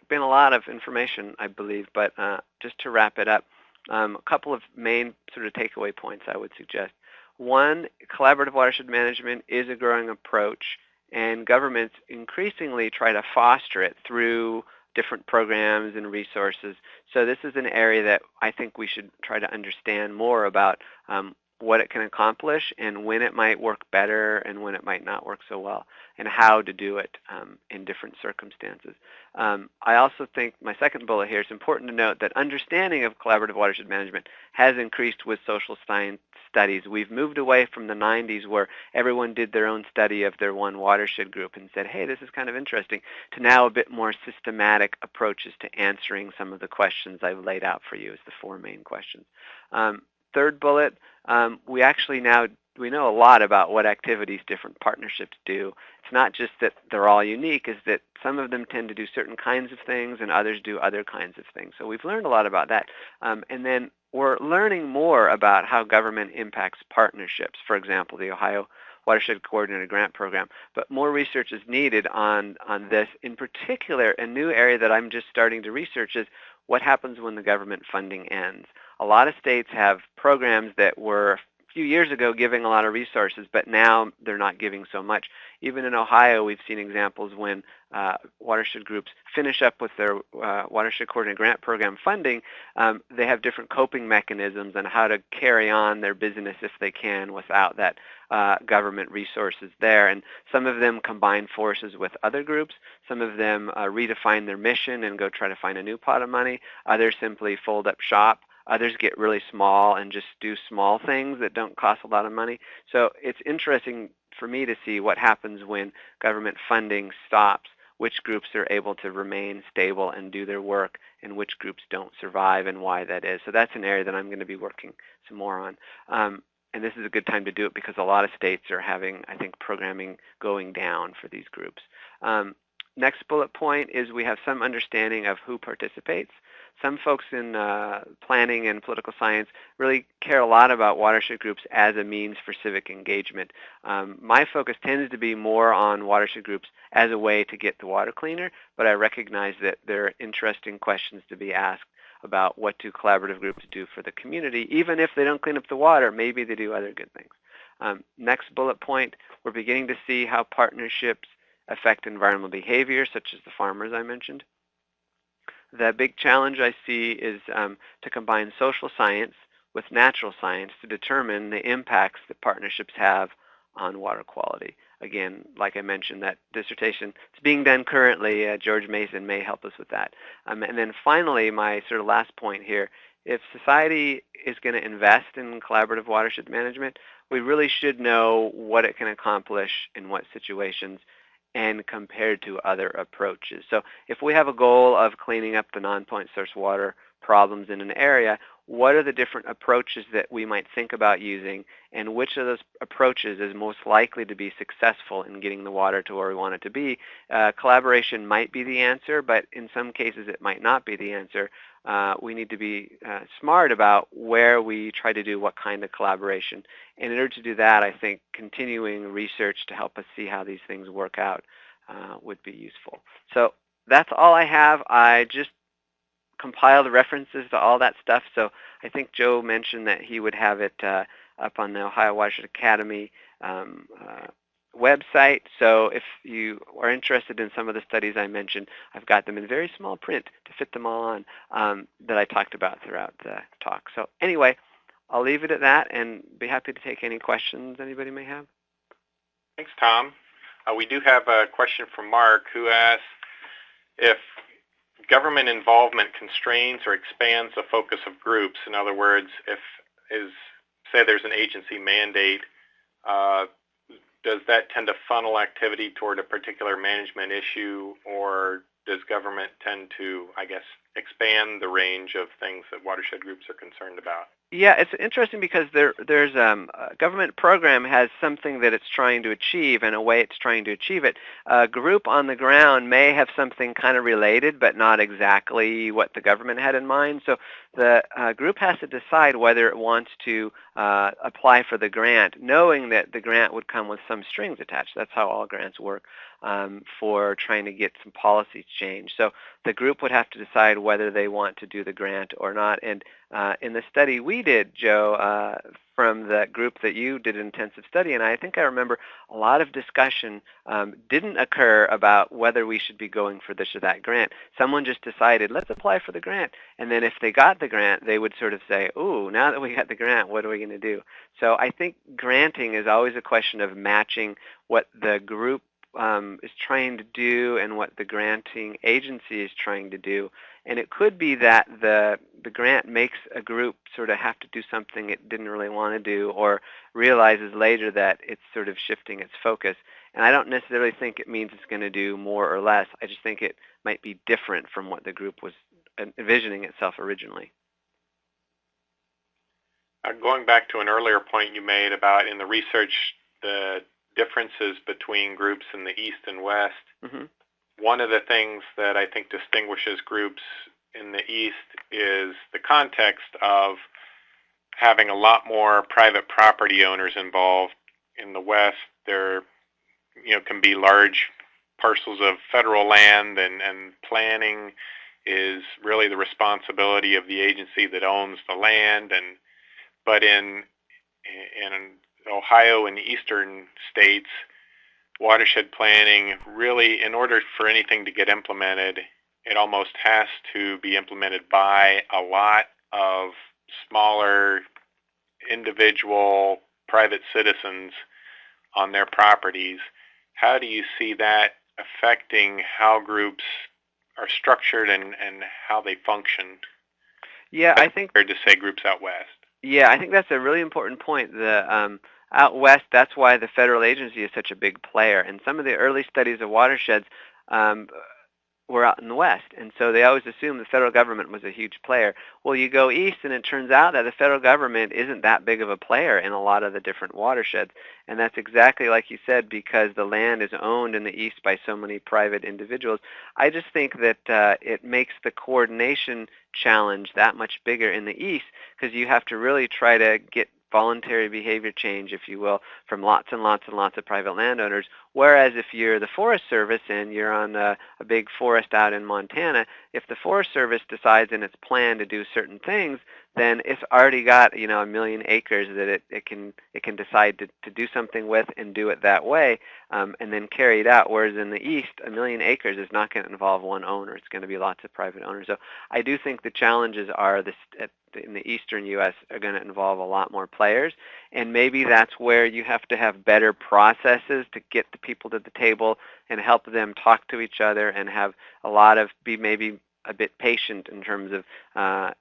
been a lot of information, I believe, but just to wrap it up, A couple of main sort of takeaway points I would suggest. One, collaborative watershed management is a growing approach, and governments increasingly try to foster it through different programs and resources. So this is an area that I think we should try to understand more about what it can accomplish and when it might work better and when it might not work so well, and how to do it in different circumstances. I also think my second bullet here is important to note that understanding of collaborative watershed management has increased with social science studies. We've moved away from the 90s where everyone did their own study of their one watershed group and said, hey, this is kind of interesting, to now a bit more systematic approaches to answering some of the questions I've laid out for you as the four main questions. Third bullet, we know a lot about what activities different partnerships do. It's not just that they're all unique, it's that some of them tend to do certain kinds of things and others do other kinds of things. So we've learned a lot about that. And then we're learning more about how government impacts partnerships. For example, the Ohio Watershed Coordinated Grant Program. But more research is needed on this. In particular, a new area that I'm just starting to research is what happens when the government funding ends. A lot of states have programs that were a few years ago giving a lot of resources, but now they're not giving so much. Even in Ohio, we've seen examples when watershed groups finish up with their Watershed Coordinated Grant Program funding, they have different coping mechanisms on how to carry on their business if they can without that government resources there. And some of them combine forces with other groups. Some of them redefine their mission and go try to find a new pot of money. Others simply fold up shop. Others get really small and just do small things that don't cost a lot of money. So it's interesting for me to see what happens when government funding stops, which groups are able to remain stable and do their work, and which groups don't survive and why that is. So that's an area that I'm going to be working some more on. And this is a good time to do it because a lot of states are having, I think, programming going down for these groups. Next bullet point is we have some understanding of who participates. Some folks in planning and political science really care a lot about watershed groups as a means for civic engagement. My focus tends to be more on watershed groups as a way to get the water cleaner, but I recognize that there are interesting questions to be asked about what do collaborative groups do for the community. Even if they don't clean up the water, maybe they do other good things. Next bullet point, we're beginning to see how partnerships affect environmental behavior, such as the farmers I mentioned. The big challenge I see is to combine social science with natural science to determine the impacts that partnerships have on water quality. Again, like I mentioned, that dissertation is being done currently. George Mason may help us with that. And then finally, my sort of last point here, if society is going to invest in collaborative watershed management, we really should know what it can accomplish in what situations and compared to other approaches. So if we have a goal of cleaning up the non-point source water problems in an area, what are the different approaches that we might think about using, and which of those approaches is most likely to be successful in getting the water to where we want it to be? Collaboration might be the answer, but in some cases it might not be the answer. We need to be smart about where we try to do what kind of collaboration. And in order to do that, I think continuing research to help us see how these things work out would be useful. So that's all I have. I just compiled references to all that stuff. So I think Joe mentioned that he would have it up on the Ohio Watershed Academy website. So if you are interested in some of the studies I mentioned, I've got them in very small print to fit them all on that I talked about throughout the talk. So anyway, I'll leave it at that and be happy to take any questions anybody may have. Thanks, Tom. We do have a question from Mark, who asks if government involvement constrains or expands the focus of groups. In other words, say there's an agency mandate, does that tend to funnel activity toward a particular management issue, or does government tend to, I guess, expand the range of things that watershed groups are concerned about? Yeah, it's interesting because there's a government program has something that it's trying to achieve and a way it's trying to achieve it. A group on the ground may have something kind of related, but not exactly what the government had in mind. So the group has to decide whether it wants to apply for the grant, knowing that the grant would come with some strings attached. That's how all grants work for trying to get some policies changed. So the group would have to decide whether they want to do the grant or not. And in the study we did, Joe, from the group that you did an intensive study, and I think I remember a lot of discussion didn't occur about whether we should be going for this or that grant. Someone just decided, let's apply for the grant. And then if they got the grant, they would sort of say, ooh, now that we got the grant, what are we going to do? So I think granting is always a question of matching what the group is trying to do and what the granting agency is trying to do. And it could be that the grant makes a group sort of have to do something it didn't really want to do, or realizes later that it's sort of shifting its focus. And I don't necessarily think it means it's going to do more or less. I just think it might be different from what the group was envisioning itself originally. Going back to an earlier point you made about in the research the differences between groups in the East and West, one of the things that I think distinguishes groups in the East is the context of having a lot more private property owners involved. In the West, there can be large parcels of federal land, and planning is really the responsibility of the agency that owns the land. But in Ohio and the eastern states, watershed planning really, in order for anything to get implemented, it almost has to be implemented by a lot of smaller individual private citizens on their properties. How do you see that affecting how groups are structured and how they function? Yeah, I think compared to, say, groups out west. Yeah, I think that's a really important point. Out west, that's why the federal agency is such a big player. And some of the early studies of watersheds were out in the West, and so they always assumed the federal government was a huge player. Well, you go east, and it turns out that the federal government isn't that big of a player in a lot of the different watersheds, and that's exactly like you said, because the land is owned in the east by so many private individuals. I just think that it makes the coordination challenge that much bigger in the east, because you have to really try to get voluntary behavior change, if you will, from lots and lots and lots of private landowners. Whereas if you're the Forest Service and you're on a big forest out in Montana, if the Forest Service decides in its plan to do certain things, then it's already got 1 million acres that it can decide to do something with and do it that way, and then carry it out. Whereas in the East, 1 million acres is not going to involve one owner. It's going to be lots of private owners. So I do think the challenges are in the eastern U.S. are going to involve a lot more players, and maybe that's where you have to have better processes to get the people to the table and help them talk to each other and have be maybe a bit patient in terms of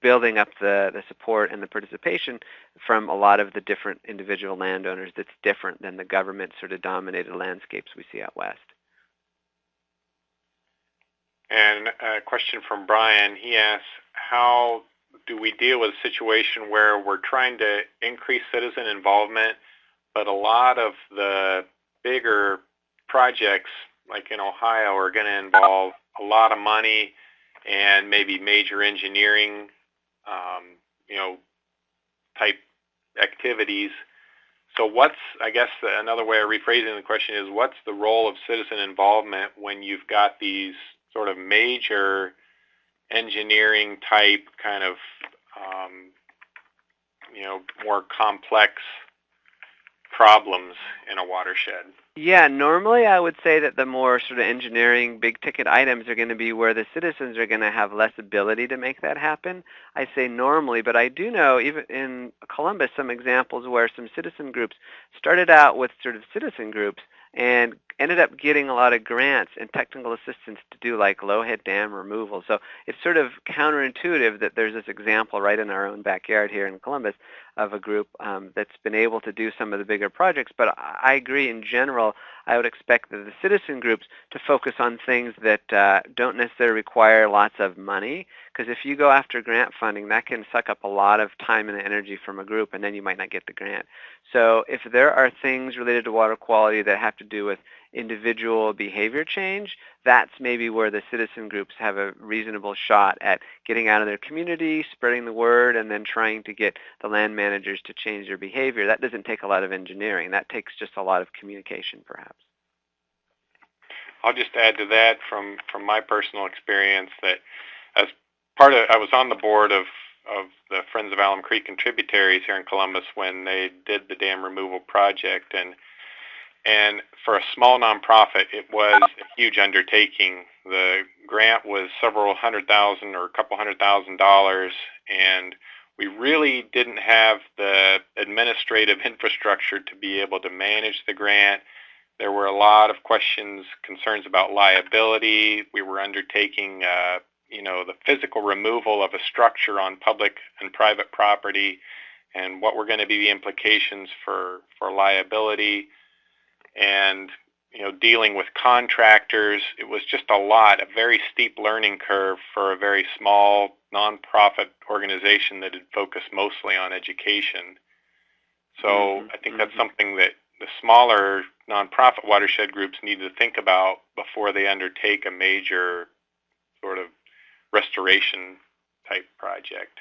building up the support and the participation from a lot of the different individual landowners that's different than the government sort of dominated landscapes we see out west. And a question from Brian. He asks, how do we deal with a situation where we're trying to increase citizen involvement, but a lot of the bigger projects, like in Ohio, are going to involve a lot of money and maybe major engineering, type activities. So I guess another way of rephrasing the question is, what's the role of citizen involvement when you've got these sort of major engineering type kind of, more complex problems in a watershed? Yeah, normally I would say that the more sort of engineering, big-ticket items are going to be where the citizens are going to have less ability to make that happen. I say normally, but I do know, even in Columbus, some examples where some citizen groups started out with sort of citizen groups and ended up getting a lot of grants and technical assistance to do like low-head dam removal. So it's sort of counterintuitive that there's this example right in our own backyard here in Columbus of a group that's been able to do some of the bigger projects. But I agree, in general, I would expect that the citizen groups to focus on things that don't necessarily require lots of money, because if you go after grant funding, that can suck up a lot of time and energy from a group, and then you might not get the grant. So if there are things related to water quality that have to do with individual behavior change, that's maybe where the citizen groups have a reasonable shot at getting out of their community, spreading the word, and then trying to get the land managers to change their behavior. That doesn't take a lot of engineering. That takes just a lot of communication, perhaps. I'll just add to that from my personal experience that as I was on the board of the Friends of Alum Creek and Tributaries here in Columbus when they did the dam removal project, and for a small nonprofit, it was a huge undertaking. The grant was several $100,000 or a couple $100,000, and we really didn't have the administrative infrastructure to be able to manage the grant. There were a lot of questions, concerns about liability. We were undertaking, the physical removal of a structure on public and private property, and what were going to be the implications for liability, and dealing with contractors. It was just a very steep learning curve for a very small nonprofit organization that had focused mostly on education. So I think that's something that the smaller nonprofit watershed groups need to think about before they undertake a major sort of restoration type project.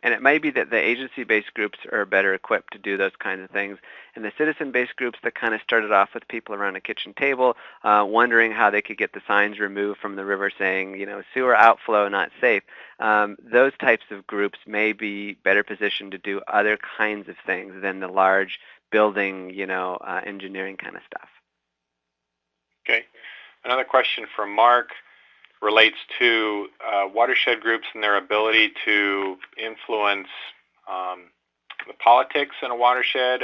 And it may be that the agency-based groups are better equipped to do those kinds of things. And the citizen-based groups that kind of started off with people around a kitchen table wondering how they could get the signs removed from the river saying, sewer outflow not safe, those types of groups may be better positioned to do other kinds of things than the large building, engineering kind of stuff. Okay. Another question from Mark relates to watershed groups and their ability to influence the politics in a watershed.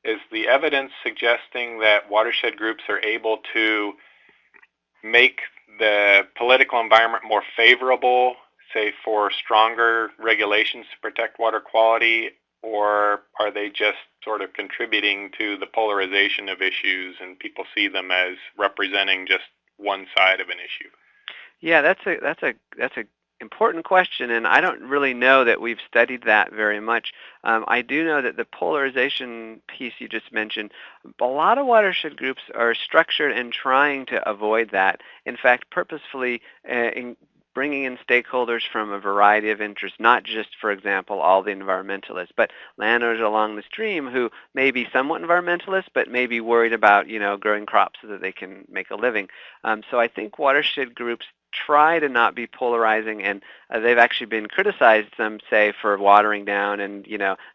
Is the evidence suggesting that watershed groups are able to make the political environment more favorable, say for stronger regulations to protect water quality, or are they just sort of contributing to the polarization of issues and people see them as representing just one side of an issue? Yeah, that's a important question, and I don't really know that we've studied that very much. I do know that the polarization piece you just mentioned, a lot of watershed groups are structured and trying to avoid that. In fact, purposefully bringing in stakeholders from a variety of interests, not just, for example, all the environmentalists, but landowners along the stream who may be somewhat environmentalists, but may be worried about, growing crops so that they can make a living. So I think watershed groups try to not be polarizing, and they've actually been criticized, some say, for watering down and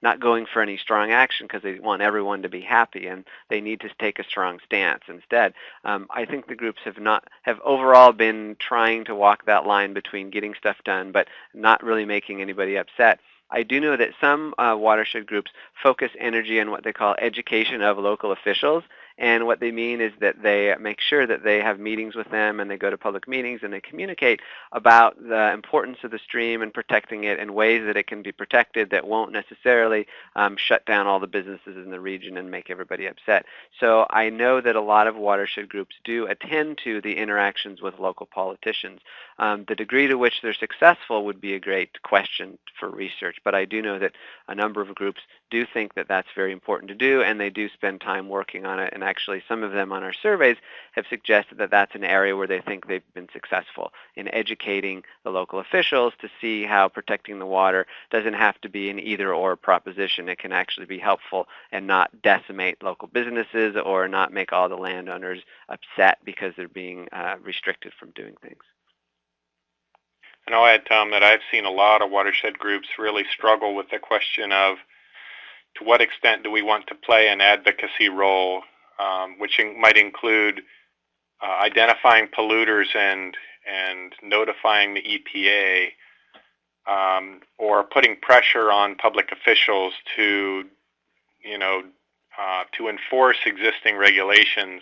not going for any strong action because they want everyone to be happy and they need to take a strong stance instead. I think the groups have overall been trying to walk that line between getting stuff done but not really making anybody upset. I do know that some watershed groups focus energy on what they call education of local officials, and what they mean is that they make sure that they have meetings with them and they go to public meetings and they communicate about the importance of the stream and protecting it in ways that it can be protected that won't necessarily shut down all the businesses in the region and make everybody upset. So I know that a lot of watershed groups do attend to the interactions with local politicians. The degree to which they're successful would be a great question for research, but I do know that a number of groups do think that that's very important to do, and they do spend time working on it. And actually, some of them on our surveys have suggested that that's an area where they think they've been successful in educating the local officials to see how protecting the water doesn't have to be an either-or proposition. It can actually be helpful and not decimate local businesses or not make all the landowners upset because they're being restricted from doing things. And I'll add, Tom, that I've seen a lot of watershed groups really struggle with the question of to what extent do we want to play an advocacy role, which might include identifying polluters and notifying the EPA, or putting pressure on public officials to enforce existing regulations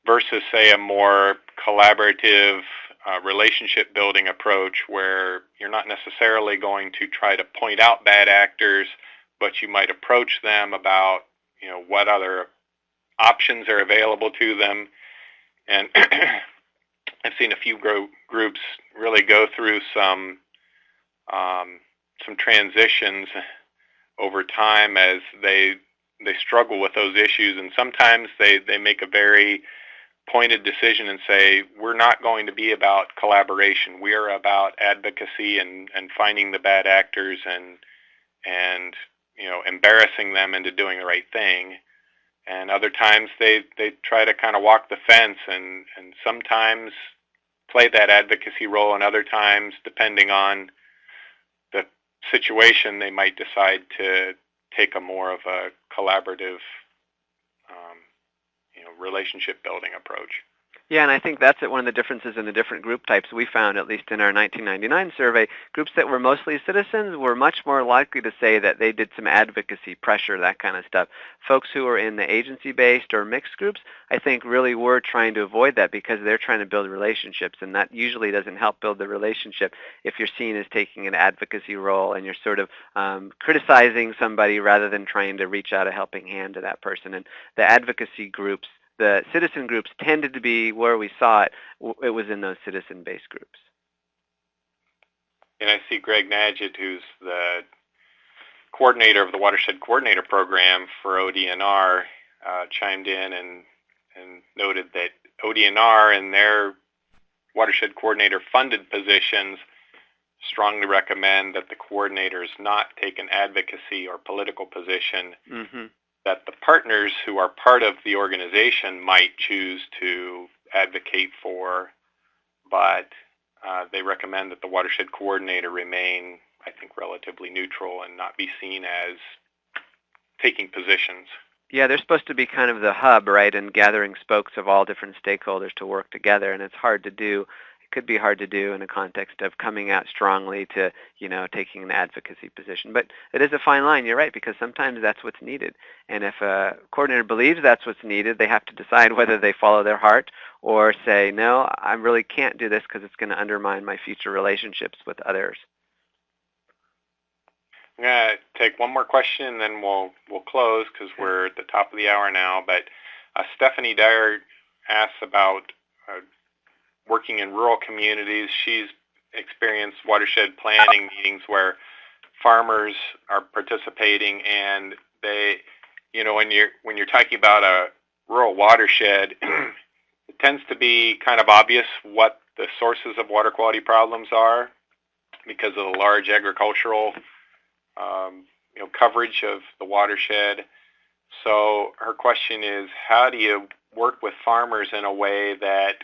versus, say, a more collaborative relationship building approach where you're not necessarily going to try to point out bad actors, but you might approach them about what other options are available to them. And I've seen a few groups really go through some transitions over time as they struggle with those issues, and sometimes they make a very pointed decision and say, we're not going to be about collaboration. We are about advocacy and finding the bad actors and embarrassing them into doing the right thing. And other times they try to kind of walk the fence, and sometimes play that advocacy role, and other times, depending on the situation, they might decide to take a more of a collaborative, relationship building approach. Yeah, and I think that's one of the differences in the different group types we found, at least in our 1999 survey. Groups that were mostly citizens were much more likely to say that they did some advocacy, pressure, that kind of stuff. Folks who were in the agency-based or mixed groups, I think, really were trying to avoid that because they're trying to build relationships, and that usually doesn't help build the relationship if you're seen as taking an advocacy role and you're sort of criticizing somebody rather than trying to reach out a helping hand to that person. And the advocacy groups, the citizen groups, tended to be where we saw it. It was in those citizen-based groups. And I see Greg Nadgett, who's the coordinator of the Watershed Coordinator Program for ODNR, chimed in and noted that ODNR and their Watershed Coordinator funded positions strongly recommend that the coordinators not take an advocacy or political position. Mm-hmm. That the partners who are part of the organization might choose to advocate for, but they recommend that the watershed coordinator remain, I think, relatively neutral and not be seen as taking positions. Yeah, they're supposed to be kind of the hub, right, and gathering spokes of all different stakeholders to work together, and it's hard to do. Could be hard to do in a context of coming out strongly to, taking an advocacy position. But it is a fine line, you're right, because sometimes that's what's needed. And if a coordinator believes that's what's needed, they have to decide whether they follow their heart or say, no, I really can't do this because it's going to undermine my future relationships with others. I'm going to take one more question, and then we'll close because we're at the top of the hour now. But Stephanie Dyer asks about working in rural communities. She's experienced watershed planning meetings where farmers are participating, and they, when you're talking about a rural watershed, it tends to be kind of obvious what the sources of water quality problems are because of the large agricultural coverage of the watershed. So her question is, how do you work with farmers in a way that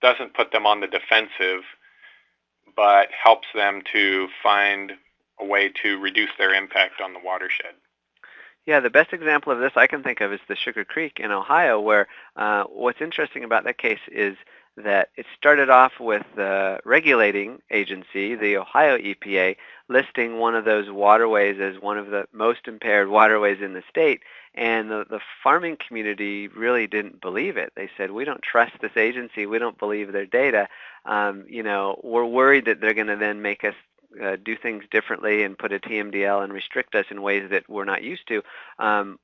doesn't put them on the defensive, but helps them to find a way to reduce their impact on the watershed? Yeah, the best example of this I can think of is the Sugar Creek in Ohio, where what's interesting about that case is that it started off with the regulating agency, the Ohio EPA, listing one of those waterways as one of the most impaired waterways in the state, and the farming community really didn't believe it. They said, we don't trust this agency, we don't believe their data, we're worried that they're going to then make us do things differently and put a TMDL and restrict us in ways that we're not used to.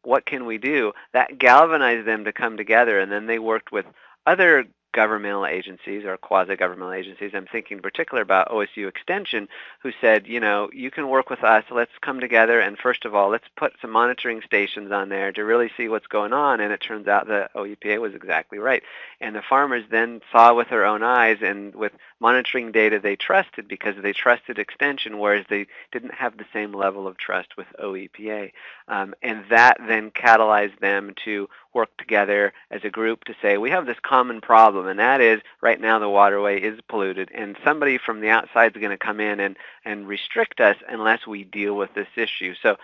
What can we do? That galvanized them to come together, and then they worked with other governmental agencies or quasi-governmental agencies. I'm thinking in particular about OSU Extension, who said, you can work with us. Let's come together, and first of all, let's put some monitoring stations on there to really see what's going on. And it turns out the OEPA was exactly right. And the farmers then saw with their own eyes, and with monitoring data they trusted because they trusted Extension, whereas they didn't have the same level of trust with OEPA. And that then catalyzed them to work together as a group to say, we have this common problem, and that is right now the waterway is polluted, and somebody from the outside is going to come in and restrict us unless we deal with this issue. So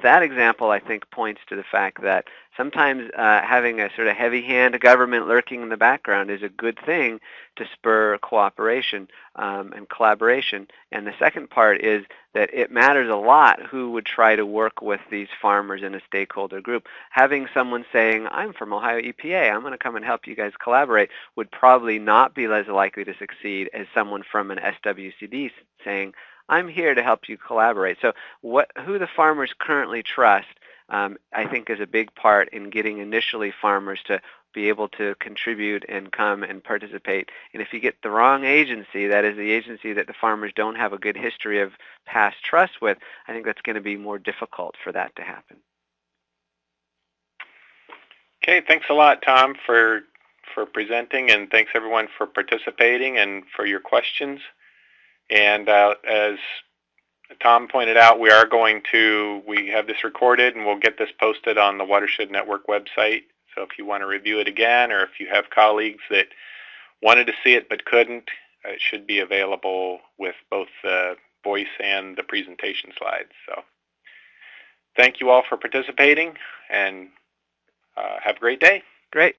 that example, I think, points to the fact that sometimes having a sort of heavy-hand government lurking in the background is a good thing to spur cooperation and collaboration. And the second part is that it matters a lot who would try to work with these farmers in a stakeholder group. Having someone saying, I'm from Ohio EPA, I'm going to come and help you guys collaborate, would probably not be as likely to succeed as someone from an SWCD saying, I'm here to help you collaborate. So who the farmers currently trust, I think, is a big part in getting initially farmers to be able to contribute and come and participate. And if you get the wrong agency, that is the agency that the farmers don't have a good history of past trust with, I think that's going to be more difficult for that to happen. Okay, thanks a lot, Tom, for presenting, and thanks everyone for participating and for your questions. And as Tom pointed out, we have this recorded, and we'll get this posted on the Watershed Network website. So if you want to review it again, or if you have colleagues that wanted to see it but couldn't, it should be available with both the voice and the presentation slides. So thank you all for participating, and have a great day. Great.